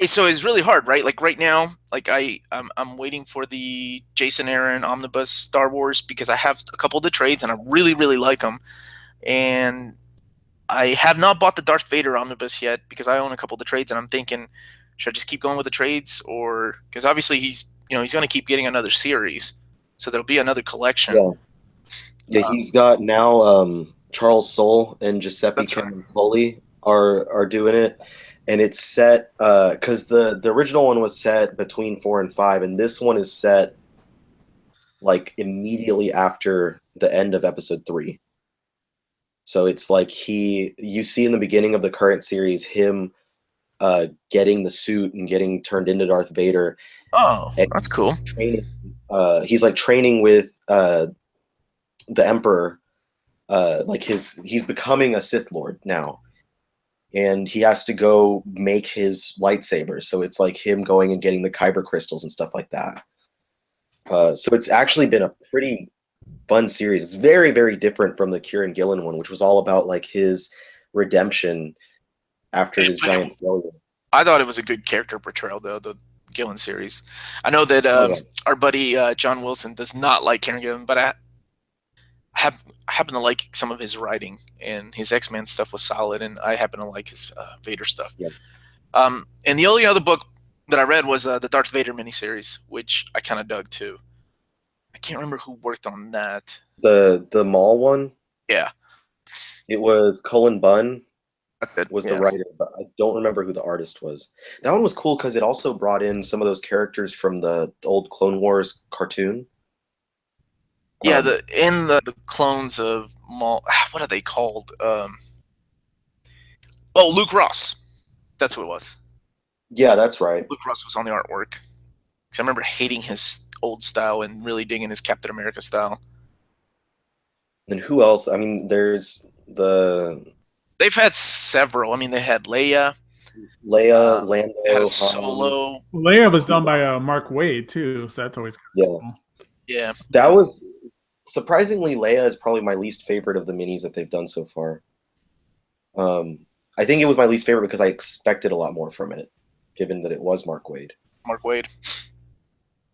So it's really hard, right? Like right now, like I'm waiting for the Jason Aaron Omnibus Star Wars because I have a couple of the trades and I really, really like them. And I have not bought the Darth Vader omnibus yet because I own a couple of the trades, and I'm thinking, should I just keep going with the trades, or because obviously he's going to keep getting another series, so there'll be another collection. Yeah, he's got now Charles Soule and Giuseppe That's right. Camuncoli are doing it, and it's set because the original one was set between 4 and 5, and this one is set like immediately after the end of episode 3. So it's like you see in the beginning of the current series him getting the suit and getting turned into Darth Vader. Oh, and that's cool. he's like training with the Emperor. Like he's becoming a Sith Lord now, and he has to go make his lightsabers. So it's like him going and getting the kyber crystals and stuff like that. So it's actually been a pretty fun series. It's very, very different from the Kieran Gillen one, which was all about like his redemption after his giant failure. I thought it was a good character portrayal, though, the Gillen series. I know that our buddy John Wilson does not like Kieran Gillen, but I happen to like some of his writing, and his X-Men stuff was solid, and I happen to like his Vader stuff. Yeah. And the only other book that I read was the Darth Vader miniseries, which I kind of dug too. I can't remember who worked on that. The mall one? Yeah. It was Cullen Bunn was Yeah. the writer, but I don't remember who the artist was. That one was cool because it also brought in some of those characters from the old Clone Wars cartoon. Yeah, the clones of Maul. What are they called? Luke Ross. That's who it was. Yeah, that's right. Luke Ross was on the artwork. Because I remember hating his old style and really digging his Captain America style. And who else? I mean, there's They've had several. I mean, they had Leia, Lando, they had a Solo. Leia was done by Mark Waid too, so that's always cool. Yeah. That was surprisingly, Leia is probably my least favorite of the minis that they've done so far. I think it was my least favorite because I expected a lot more from it, given that it was Mark Waid.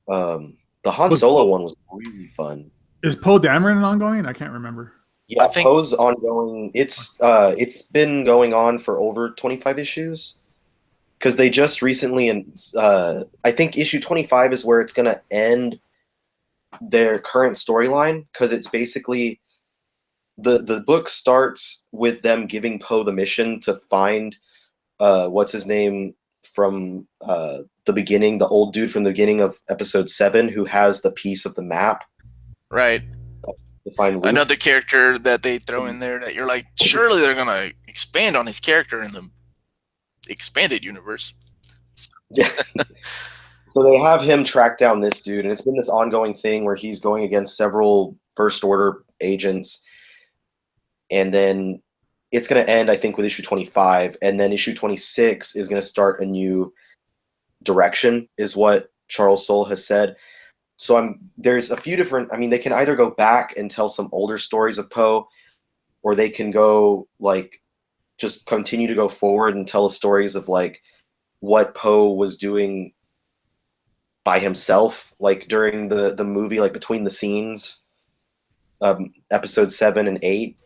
The Han Solo one was really fun. Is Poe Dameron ongoing? I can't remember. Yeah, Poe's ongoing. It's been going on for over 25 issues. Because they just recently, I think issue 25 is where it's going to end their current storyline, because it's basically the book starts with them giving Poe the mission to find what's his name from the beginning, the old dude from the beginning of episode 7 who has the piece of the map. Right. To find Luke. Another character that they throw in there that you're like, surely they're gonna expand on his character in the expanded universe. Yeah. So they have him track down this dude, and it's been this ongoing thing where he's going against several First Order agents, and then it's going to end, I think, with issue 25, and then issue 26 is going to start a new direction, is what Charles Soule has said. So there's a few different. I mean, they can either go back and tell some older stories of Poe, or they can go like just continue to go forward and tell stories of like what Poe was doing by himself, like during the movie, like between the scenes, episode 7 and 8,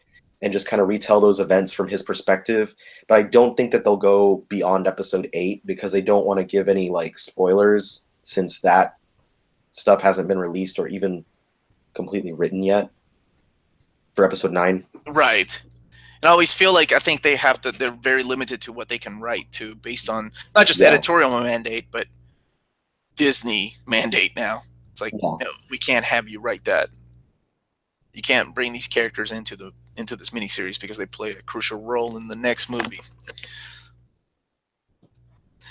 and just kind of retell those events from his perspective. But I don't think that they'll go beyond episode 8 because they don't want to give any like spoilers, since that stuff hasn't been released or even completely written yet for episode 9. Right. And I always feel like I think they're very limited to what they can write to, based on not just editorial mandate, but Disney mandate now. It's like, no, we can't have you write that. You can't bring these characters into this miniseries because they play a crucial role in the next movie.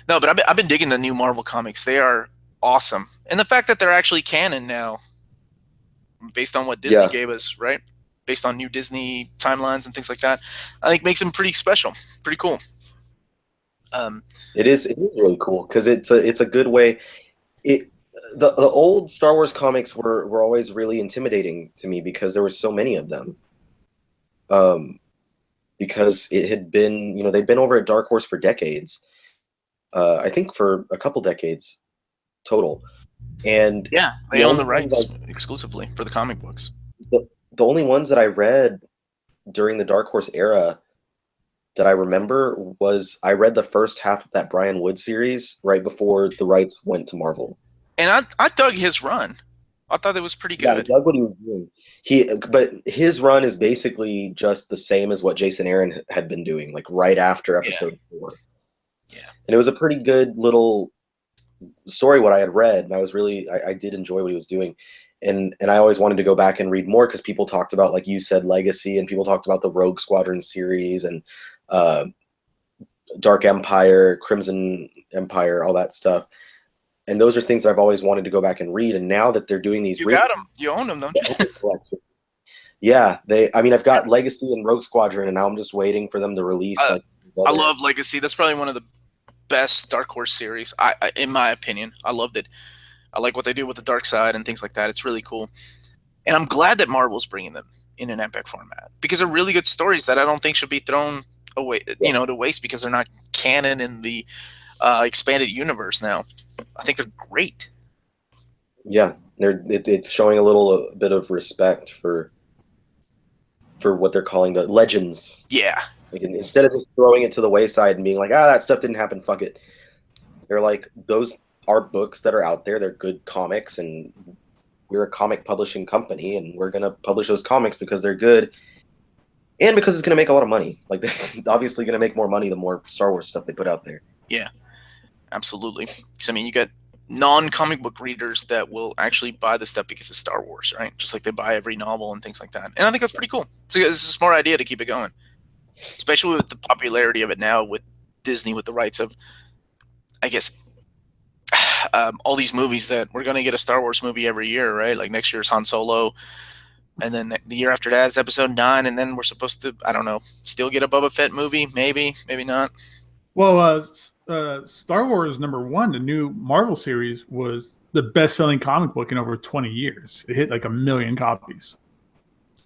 No, but I've been digging the new Marvel comics. They are awesome. And the fact that they're actually canon now, based on what Disney gave us, right? Based on new Disney timelines and things like that, I think makes them pretty special, pretty cool. It is really cool because it's a good way. The old Star Wars comics were always really intimidating to me because there were so many of them. Because it had been, they'd been over at Dark Horse for decades. I think for a couple decades total. And yeah, they own the rights exclusively for the comic books. The only ones that I read during the Dark Horse era that I remember was I read the first half of that Brian Wood series right before the rights went to Marvel. And I dug his run. I thought it was pretty Yeah, I good. dug what he was doing. But his run is basically just the same as what Jason Aaron had been doing, like right after episode 4. Yeah. And it was a pretty good little story what I had read, and I did enjoy what he was doing. And I always wanted to go back and read more because people talked about, like you said, Legacy, and people talked about the Rogue Squadron series and Dark Empire, Crimson Empire, all that stuff. And those are things I've always wanted to go back and read. And now that they're doing these, you got them, you own them, don't you? Yeah, I've got Legacy and Rogue Squadron, and now I'm just waiting for them to release. I love Legacy. That's probably one of the best Dark Horse series, in my opinion. I loved it. I like what they do with the dark side and things like that. It's really cool. And I'm glad that Marvel's bringing them in an epic format because they're really good stories that I don't think should be thrown away, to waste because they're not canon in the expanded universe now. I think they're great. Yeah, it's showing a little bit of respect for what they're calling the legends. Yeah. Like, instead of just throwing it to the wayside and being like, that stuff didn't happen, fuck it. They're like, those are books that are out there. They're good comics, and we're a comic publishing company, and we're going to publish those comics because they're good and because it's going to make a lot of money. Like, they're obviously going to make more money the more Star Wars stuff they put out there. Yeah, absolutely. Because, I mean, you got non-comic book readers that will actually buy the stuff because of Star Wars, right? Just like they buy every novel and things like that. And I think that's pretty cool. So it's a smart idea to keep it going, especially with the popularity of it now with Disney, with the rights of, I guess, all these movies that we're going to get a Star Wars movie every year, right? Like next year's Han Solo, and then the year after that is Episode 9, and then we're supposed to, I don't know, still get a Boba Fett movie, maybe not. Well, Star Wars #1, the new Marvel series, was the best-selling comic book in over 20 years. It hit like 1 million copies.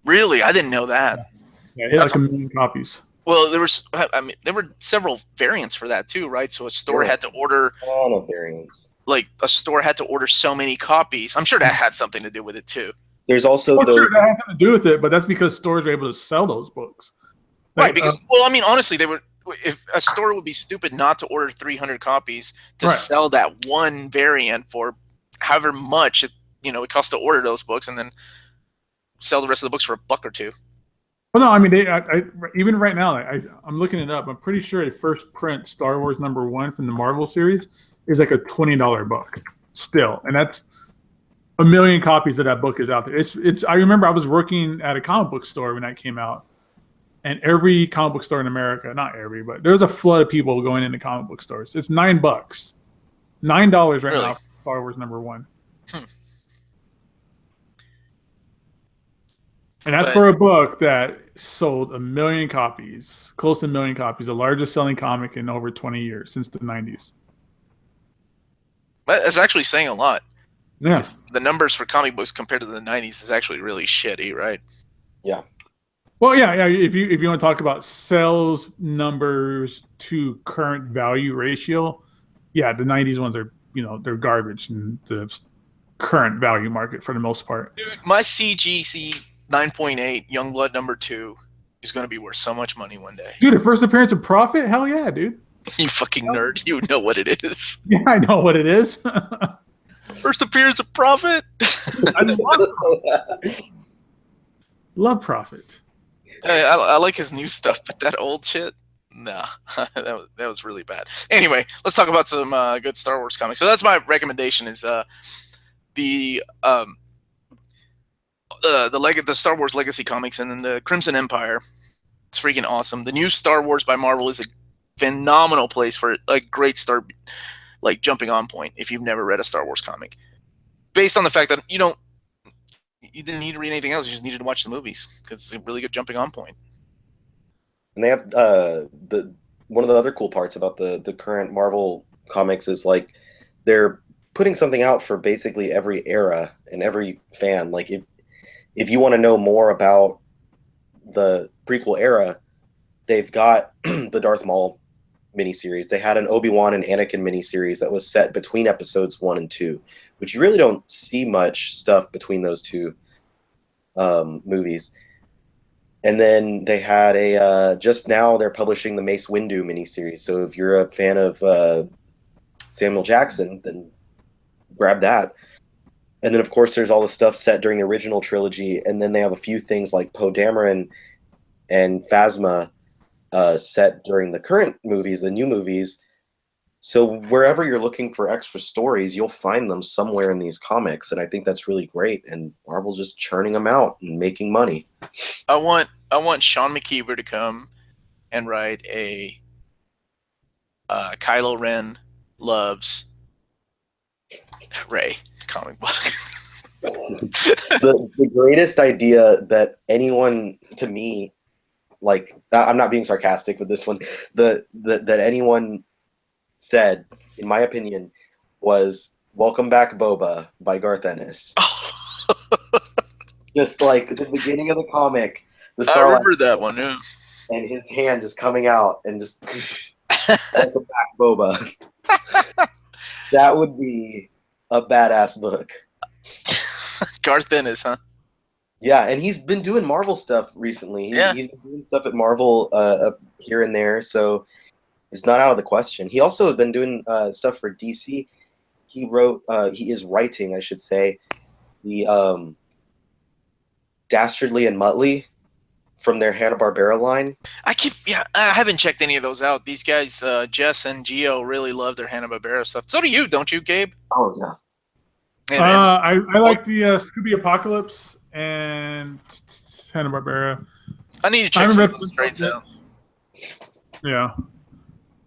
Really? I didn't know that. Yeah, it hit like 1 million copies. Well, there were several variants for that too, right? So a store had to order a lot of variants. Like a store had to order so many copies. I'm sure that had something to do with it too. There's also sure that has something to do with it, but that's because stores are able to sell those books. Right, because well, I mean, honestly, they would. If a store would be stupid not to order 300 copies to sell that one variant for however much it costs to order those books, and then sell the rest of the books for $1 or $2. Well, no, I mean, even right now, I'm looking it up. I'm pretty sure a first print Star Wars #1 from the Marvel series is like a $20 book still, and that's 1 million copies of that book is out there. It's. I remember I was working at a comic book store when that came out, and every comic book store in America, not every, but there's a flood of people going into comic book stores. It's $9, $9 right now for Star Wars #1. And that's for a book that sold 1 million copies, close to 1 million copies, the largest selling comic in over 20 years, since the 90s. That's actually saying a lot. Yeah. The numbers for comic books compared to the 90s is actually really shitty, right? Yeah. Well, yeah. If you want to talk about sales numbers to current value ratio, yeah, the 90s ones are, they're garbage in the current value market for the most part. Dude, my CGC 9.8 Youngblood #2 is going to be worth so much money one day. Dude, the first appearance of Prophet? Hell yeah, dude. You fucking nerd. You know what it is. Yeah, I know what it is. First appearance of Prophet? I love Prophet. I like his new stuff, but that old shit? Nah, that was really bad. Anyway, let's talk about some good Star Wars comics. So that's my recommendation is the Star Wars Legacy comics, and then the Crimson Empire. It's freaking awesome. The new Star Wars by Marvel is a phenomenal place for a great start, like jumping on point if you've never read a Star Wars comic. Based on the fact that you didn't need to read anything else, you just needed to watch the movies because it's a really good jumping on point. And they have one of the other cool parts about the current Marvel comics is like they're putting something out for basically every era and every fan. Like if you want to know more about the prequel era, they've got the Darth Maul miniseries. They had an Obi-Wan and Anakin miniseries that was set between episodes 1 and 2, which you really don't see much stuff between those two movies. And then they had a just now they're publishing the Mace Windu miniseries. So if you're a fan of Samuel Jackson, then grab that. And then of course there's all the stuff set during the original trilogy, and then they have a few things like Poe Dameron and Phasma set during the current movies, the new movies. So wherever you're looking for extra stories, you'll find them somewhere in these comics, and I think that's really great. And Marvel's just churning them out and making money. I want Sean McKeever to come and write a Kylo Ren loves Rey comic book. The greatest idea that anyone, to me, like, I'm not being sarcastic with this one, that anyone said, in my opinion, was "Welcome Back, Boba" by Garth Ennis. Just like the beginning of the comic, the I remember that one, yeah. And his hand just coming out and just "Welcome Back, Boba." That would be a badass book. Garth Ennis, huh? Yeah, and he's been doing Marvel stuff recently. He's been doing stuff at Marvel here and there, so it's not out of the question. He also has been doing stuff for DC. He is writing, I should say, the Dastardly and Muttley from their Hanna-Barbera line. I haven't checked any of those out. These guys, Jess and Gio, really love their Hanna-Barbera stuff. So do you, don't you, Gabe? Oh, yeah. I like the Scooby Apocalypse and Hanna-Barbera. I need to check some of those trades out. Yeah.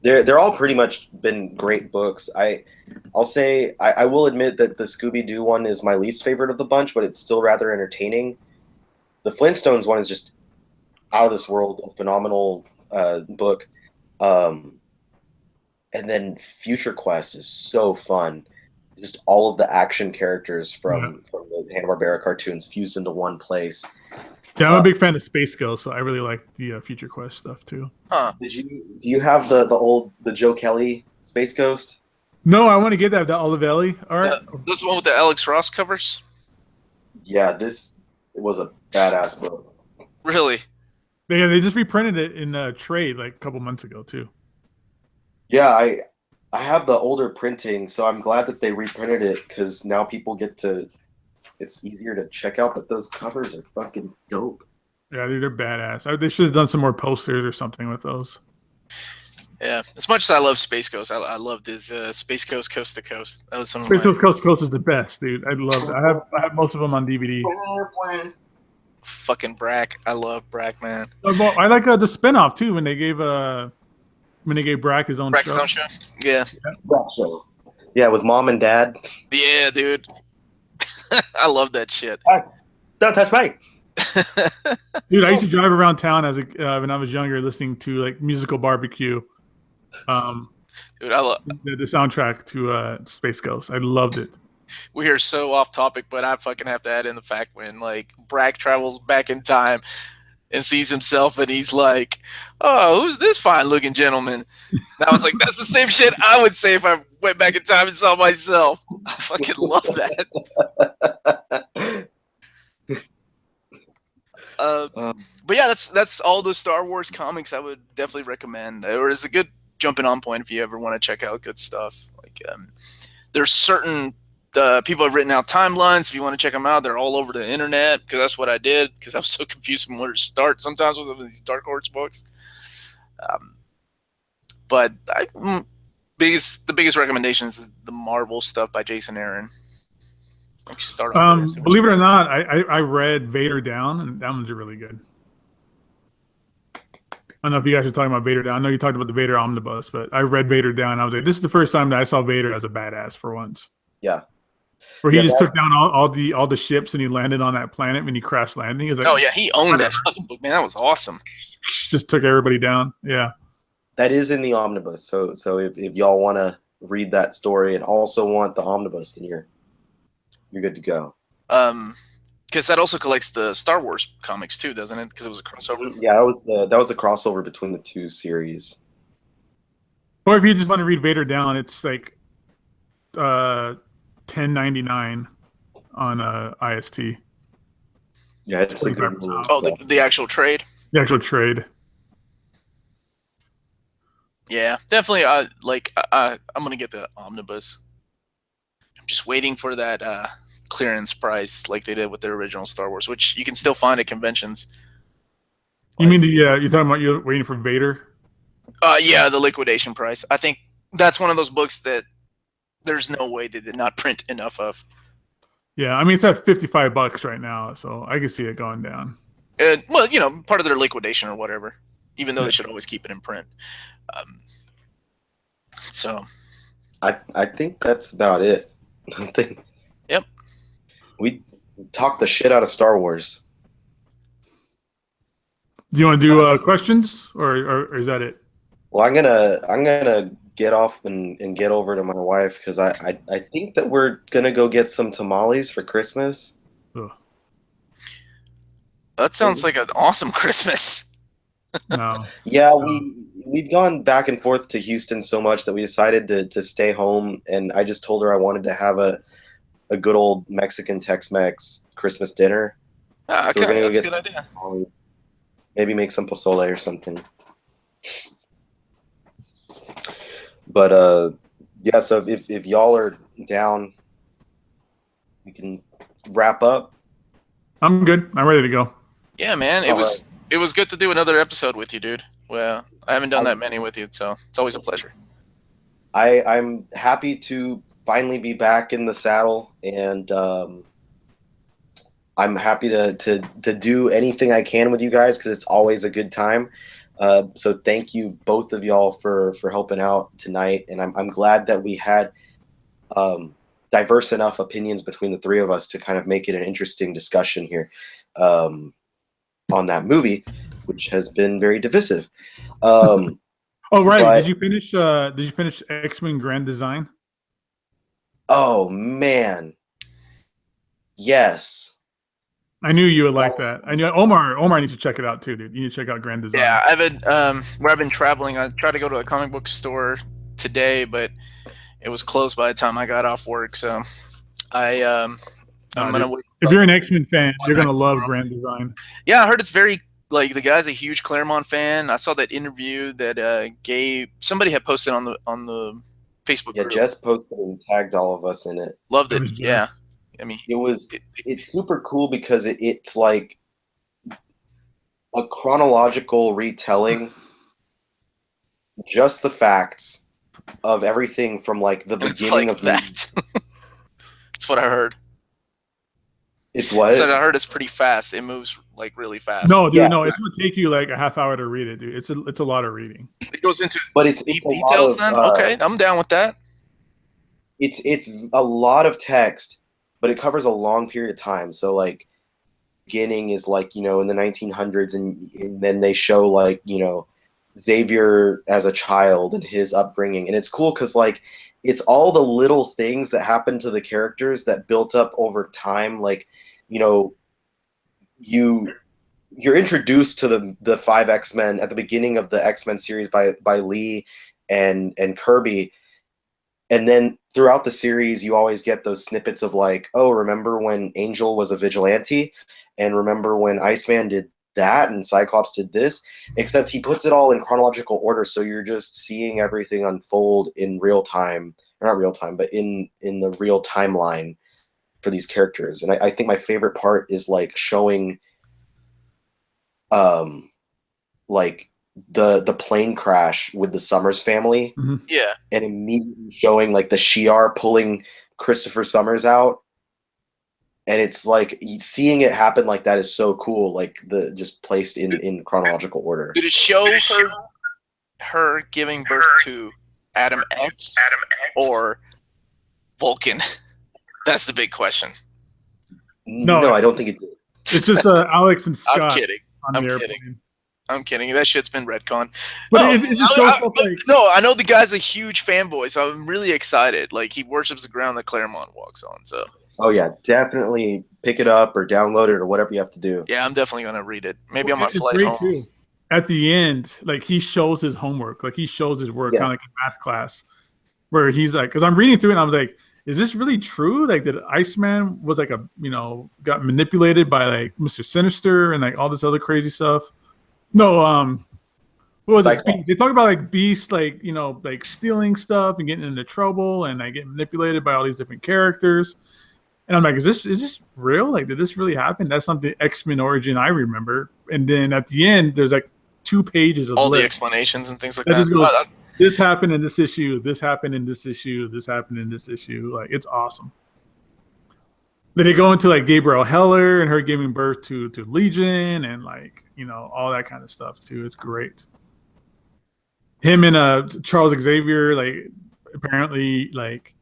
They're all pretty much been great books. I'll say I will admit that the Scooby-Doo one is my least favorite of the bunch, but it's still rather entertaining. The Flintstones one is just out of this world, a phenomenal book. And then Future Quest is so fun. Just all of the action characters from the Hanna-Barbera cartoons fused into one place. Yeah, I'm a big fan of Space Ghost, so I really like the Future Quest stuff too. Huh. Do you have the Joe Kelly Space Ghost? No, I want to get that, the Olivelli art. This is the one with the Alex Ross covers? Yeah, this was a badass book. Really? They just reprinted it in a trade like a couple months ago too. Yeah, I have the older printing, so I'm glad that they reprinted it because now people get to. It's easier to check out, but those covers are fucking dope. Yeah, they're badass. They should have done some more posters or something with those. Yeah, as much as I love Space Ghost, I loved his Space Ghost Coast to Coast. That was some Space Ghost Coast to Coast is the best, dude. I love it. I have most of them on DVD. Fucking Brack, I love Brack, man. I like the spinoff too when they gave Brack his own Brack show. his own show. Yeah. Brack show. Yeah, with mom and dad. Yeah, dude. I love that shit. Don't touch me. Dude, I used to drive around town as when I was younger, listening to like Musical Barbecue. Dude, I love the soundtrack to Space Ghost. I loved it. We are so off topic, but I fucking have to add in the fact when like Brack travels back in time and sees himself, and he's like, "Oh, who's this fine-looking gentleman?" And I was like, "That's the same shit I would say if I went back in time and saw myself." I fucking love that. But yeah, that's all the Star Wars comics I would definitely recommend. Or it's a good jumping on point if you ever want to check out good stuff. Like there's certain people have written out timelines. If you want to check them out, they're all over the internet because that's what I did because I was so confused from where to start sometimes with these Dark Horse books. But the biggest recommendations is the Marvel stuff by Jason Aaron. Believe it or not, I read Vader Down, and that one's really good. I don't know if you guys are talking about Vader Down. I know you talked about the Vader Omnibus, but I read Vader Down. And I was like, this is the first time that I saw Vader as a badass for once. Yeah. Where he just took down all the ships and he landed on that planet when he crashed landing. He was like, oh yeah, he owned that fucking book, man. That was awesome. Just took everybody down. Yeah. That is in the Omnibus. So if y'all want to read that story and also want the Omnibus, then you're good to go. Because that also collects the Star Wars comics too, doesn't it? Because it was a crossover. Yeah, that was a crossover between the two series. Or if you just want to read Vader Down, it's like $10.99 on IST. Yeah, it's a good 25% move. off. Oh, the actual trade. The actual trade. Yeah, definitely. I'm gonna get the omnibus. I'm just waiting for that clearance price, like they did with their original Star Wars, which you can still find at conventions. You mean you're talking about you're waiting for Vader? Yeah, the liquidation price. I think that's one of those books that there's no way they did not print enough of. Yeah, I mean it's at $55 right now, so I can see it going down. Well, part of their liquidation or whatever. Even though they should always keep it in print. So I think that's about it. I think. Yep. We talked the shit out of Star Wars. Do you want to do questions, or is that it? Well, I'm gonna get off and get over to my wife because I think that we're gonna go get some tamales for Christmas. Ugh. That sounds like an awesome Christmas. No. Yeah, we've gone back and forth to Houston so much that we decided to stay home, and I just told her I wanted to have a good old Mexican Tex-Mex Christmas dinner. Okay, So we're gonna go that's a get good idea. tamales. Maybe make some pozole or something. But yeah, so if y'all are down, we can wrap up. I'm good. I'm ready to go. Yeah, man. It was good to do another episode with you, dude. Well, I haven't done that many with you, so it's always a pleasure. I'm happy to finally be back in the saddle, and I'm happy to do anything I can with you guys because it's always a good time. So thank you both of y'all for helping out tonight, and I'm glad that we had diverse enough opinions between the three of us to kind of make it an interesting discussion here on that movie, which has been very divisive. Oh, right. But, Did you finish X-Men Grand Design? oh man, yes. I knew you would like that. I knew Omar needs to check it out too, dude. You need to check out Grand Design. Yeah, where I've been traveling, I tried to go to a comic book store today, but it was closed by the time I got off work. So I'm gonna wait. If you're an X-Men fan, you're gonna love Grand Design. Yeah, I heard it's very the guy's a huge Claremont fan. I saw that interview that Gabe somebody had posted on the Facebook group. Jess posted and tagged all of us in it. Loved it. Yeah. I mean, it's super cool because it's like a chronological retelling, just the facts of everything from like the beginning of that. That's what I heard. It's what? So I heard it's pretty fast. It moves like really fast. No, dude, no, it's gonna take you like a half hour to read it, dude. It's a lot of reading. It goes into it's deep details then? Okay, I'm down with that. It's a lot of text, but it covers a long period of time. So like beginning is like, in the 1900s and then they show like, Xavier as a child and his upbringing. And it's cool because like it's all the little things that happen to the characters that built up over time. Like, you're introduced to the 5 X-Men at the beginning of the X-Men series by Lee and Kirby. And then throughout the series, you always get those snippets of like, oh, remember when Angel was a vigilante? And remember when Iceman did that and Cyclops did this? Except he puts it all in chronological order, so you're just seeing everything unfold in real time. Or not real time, but in the real timeline for these characters. And I think my favorite part is like showing like the plane crash with the Summers family. Mm-hmm. Yeah. And immediately showing like the Shi'ar pulling Christopher Summers out. And it's like seeing it happen like that is so cool, like the just placed in chronological order. Did it show her giving birth to Adam X or Vulcan? That's the big question. No, I don't think it did. It's just Alex and Scott. I'm kidding. I'm kidding. That shit's been retconned. But it just shows up like... No, I know the guy's a huge fanboy, so I'm really excited. Like, he worships the ground that Claremont walks on, so... Oh, yeah, definitely pick it up or download it or whatever you have to do. Yeah, I'm definitely going to read it. Maybe on my flight home. Too. At the end, like, he shows his homework. Like, he shows his work, kind of like in math class, where he's like... Because I'm reading through it, and I'm like... is this really true? Like, did Iceman was like got manipulated by like Mr. Sinister and like all this other crazy stuff? No, what was it? They talk about like Beast, like like stealing stuff and getting into trouble and like getting manipulated by all these different characters. And I'm like, is this real? Like, did this really happen? That's something X-Men Origin I remember. And then at the end, there's like 2 pages of all the explanations and things like that. Just goes, this happened in this issue. This happened in this issue. This happened in this issue. Like, it's awesome. Then they go into like Gabrielle Heller and her giving birth to Legion and like all that kind of stuff too. It's great. Him and Charles Xavier, like, apparently like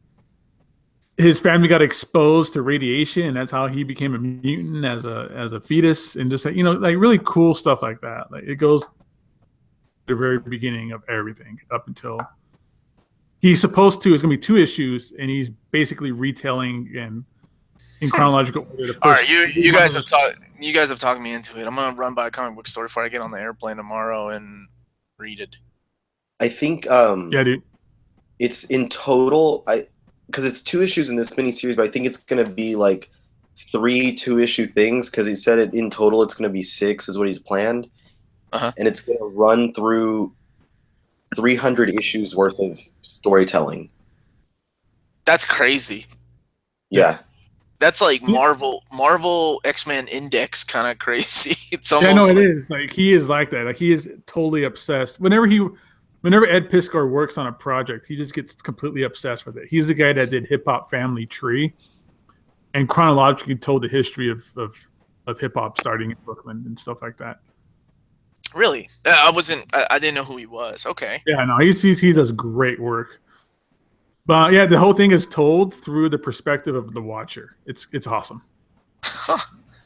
his family got exposed to radiation and that's how he became a mutant as a fetus, and just like really cool stuff like that. Like, it goes to the very beginning of everything up until he's supposed to. It's gonna be 2 issues, and he's basically retelling and in chronological order. All right, you guys have talked me into it. I'm gonna run by a comic book store before I get on the airplane tomorrow and read it. I think yeah, dude. It's in total, because it's 2 issues in this miniseries, but I think it's gonna be like 3 2-issue things, because he said it in total it's gonna be 6 is what he's planned. And it's gonna run through 300 issues worth of storytelling. That's crazy. Yeah. That's like Marvel X-Men Index kind of crazy. It's almost it is. Like, he is like that. Like, he is totally obsessed. Whenever Ed Piskor works on a project, he just gets completely obsessed with it. He's the guy that did Hip Hop Family Tree and chronologically told the history of hip hop starting in Brooklyn and stuff like that. Really? I didn't know who he was. Okay. Yeah, no, he does great work. But yeah, the whole thing is told through the perspective of the Watcher. It's awesome.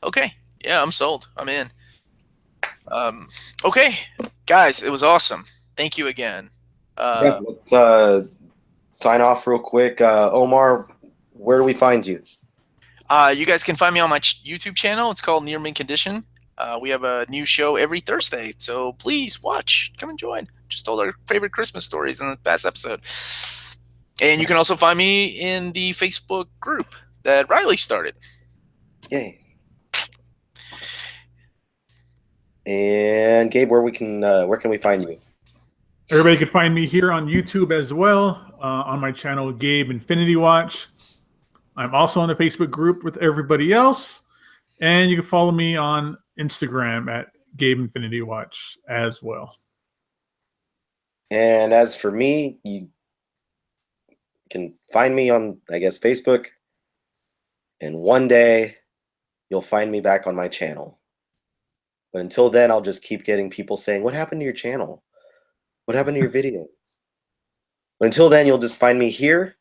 Okay. Yeah, I'm sold. I'm in. Okay, guys, it was awesome. Thank you again. Let's sign off real quick. Omar, where do we find you? You guys can find me on my YouTube channel. It's called Near Mint Condition. We have a new show every Thursday, so please watch. Come and join. Just told our favorite Christmas stories in the past episode. And you can also find me in the Facebook group that Riley started. Yay. And Gabe, where can we find you? Everybody can find me here on YouTube as well, on my channel, Gabe Infinity Watch. I'm also on the Facebook group with everybody else. And you can follow me on Instagram at Gabe Infinity Watch as well. And as for me, you can find me on, I guess, Facebook. And one day, you'll find me back on my channel. But until then, I'll just keep getting people saying, what happened to your channel? What happened to your videos? But until then, you'll just find me here.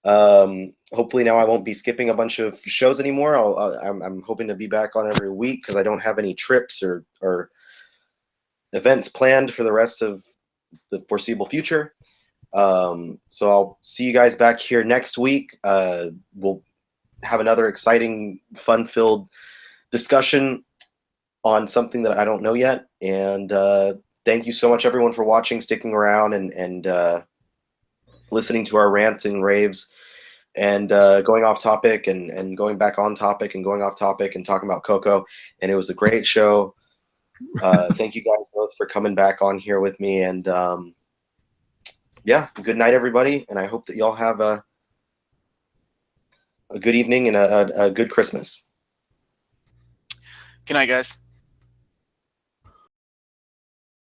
Hopefully now I won't be skipping a bunch of shows anymore. I'm hoping to be back on every week because I don't have any trips or events planned for the rest of the foreseeable future. So I'll see you guys back here next week. We'll have another exciting, fun-filled discussion on something that I don't know yet. And thank you so much, everyone, for watching, sticking around, and listening to our rants and raves, and going off topic and going back on topic and going off topic and talking about Coco. And it was a great show. Thank you guys both for coming back on here with me. And yeah, good night, everybody. And I hope that y'all have a good evening and a good Christmas. Good night, guys.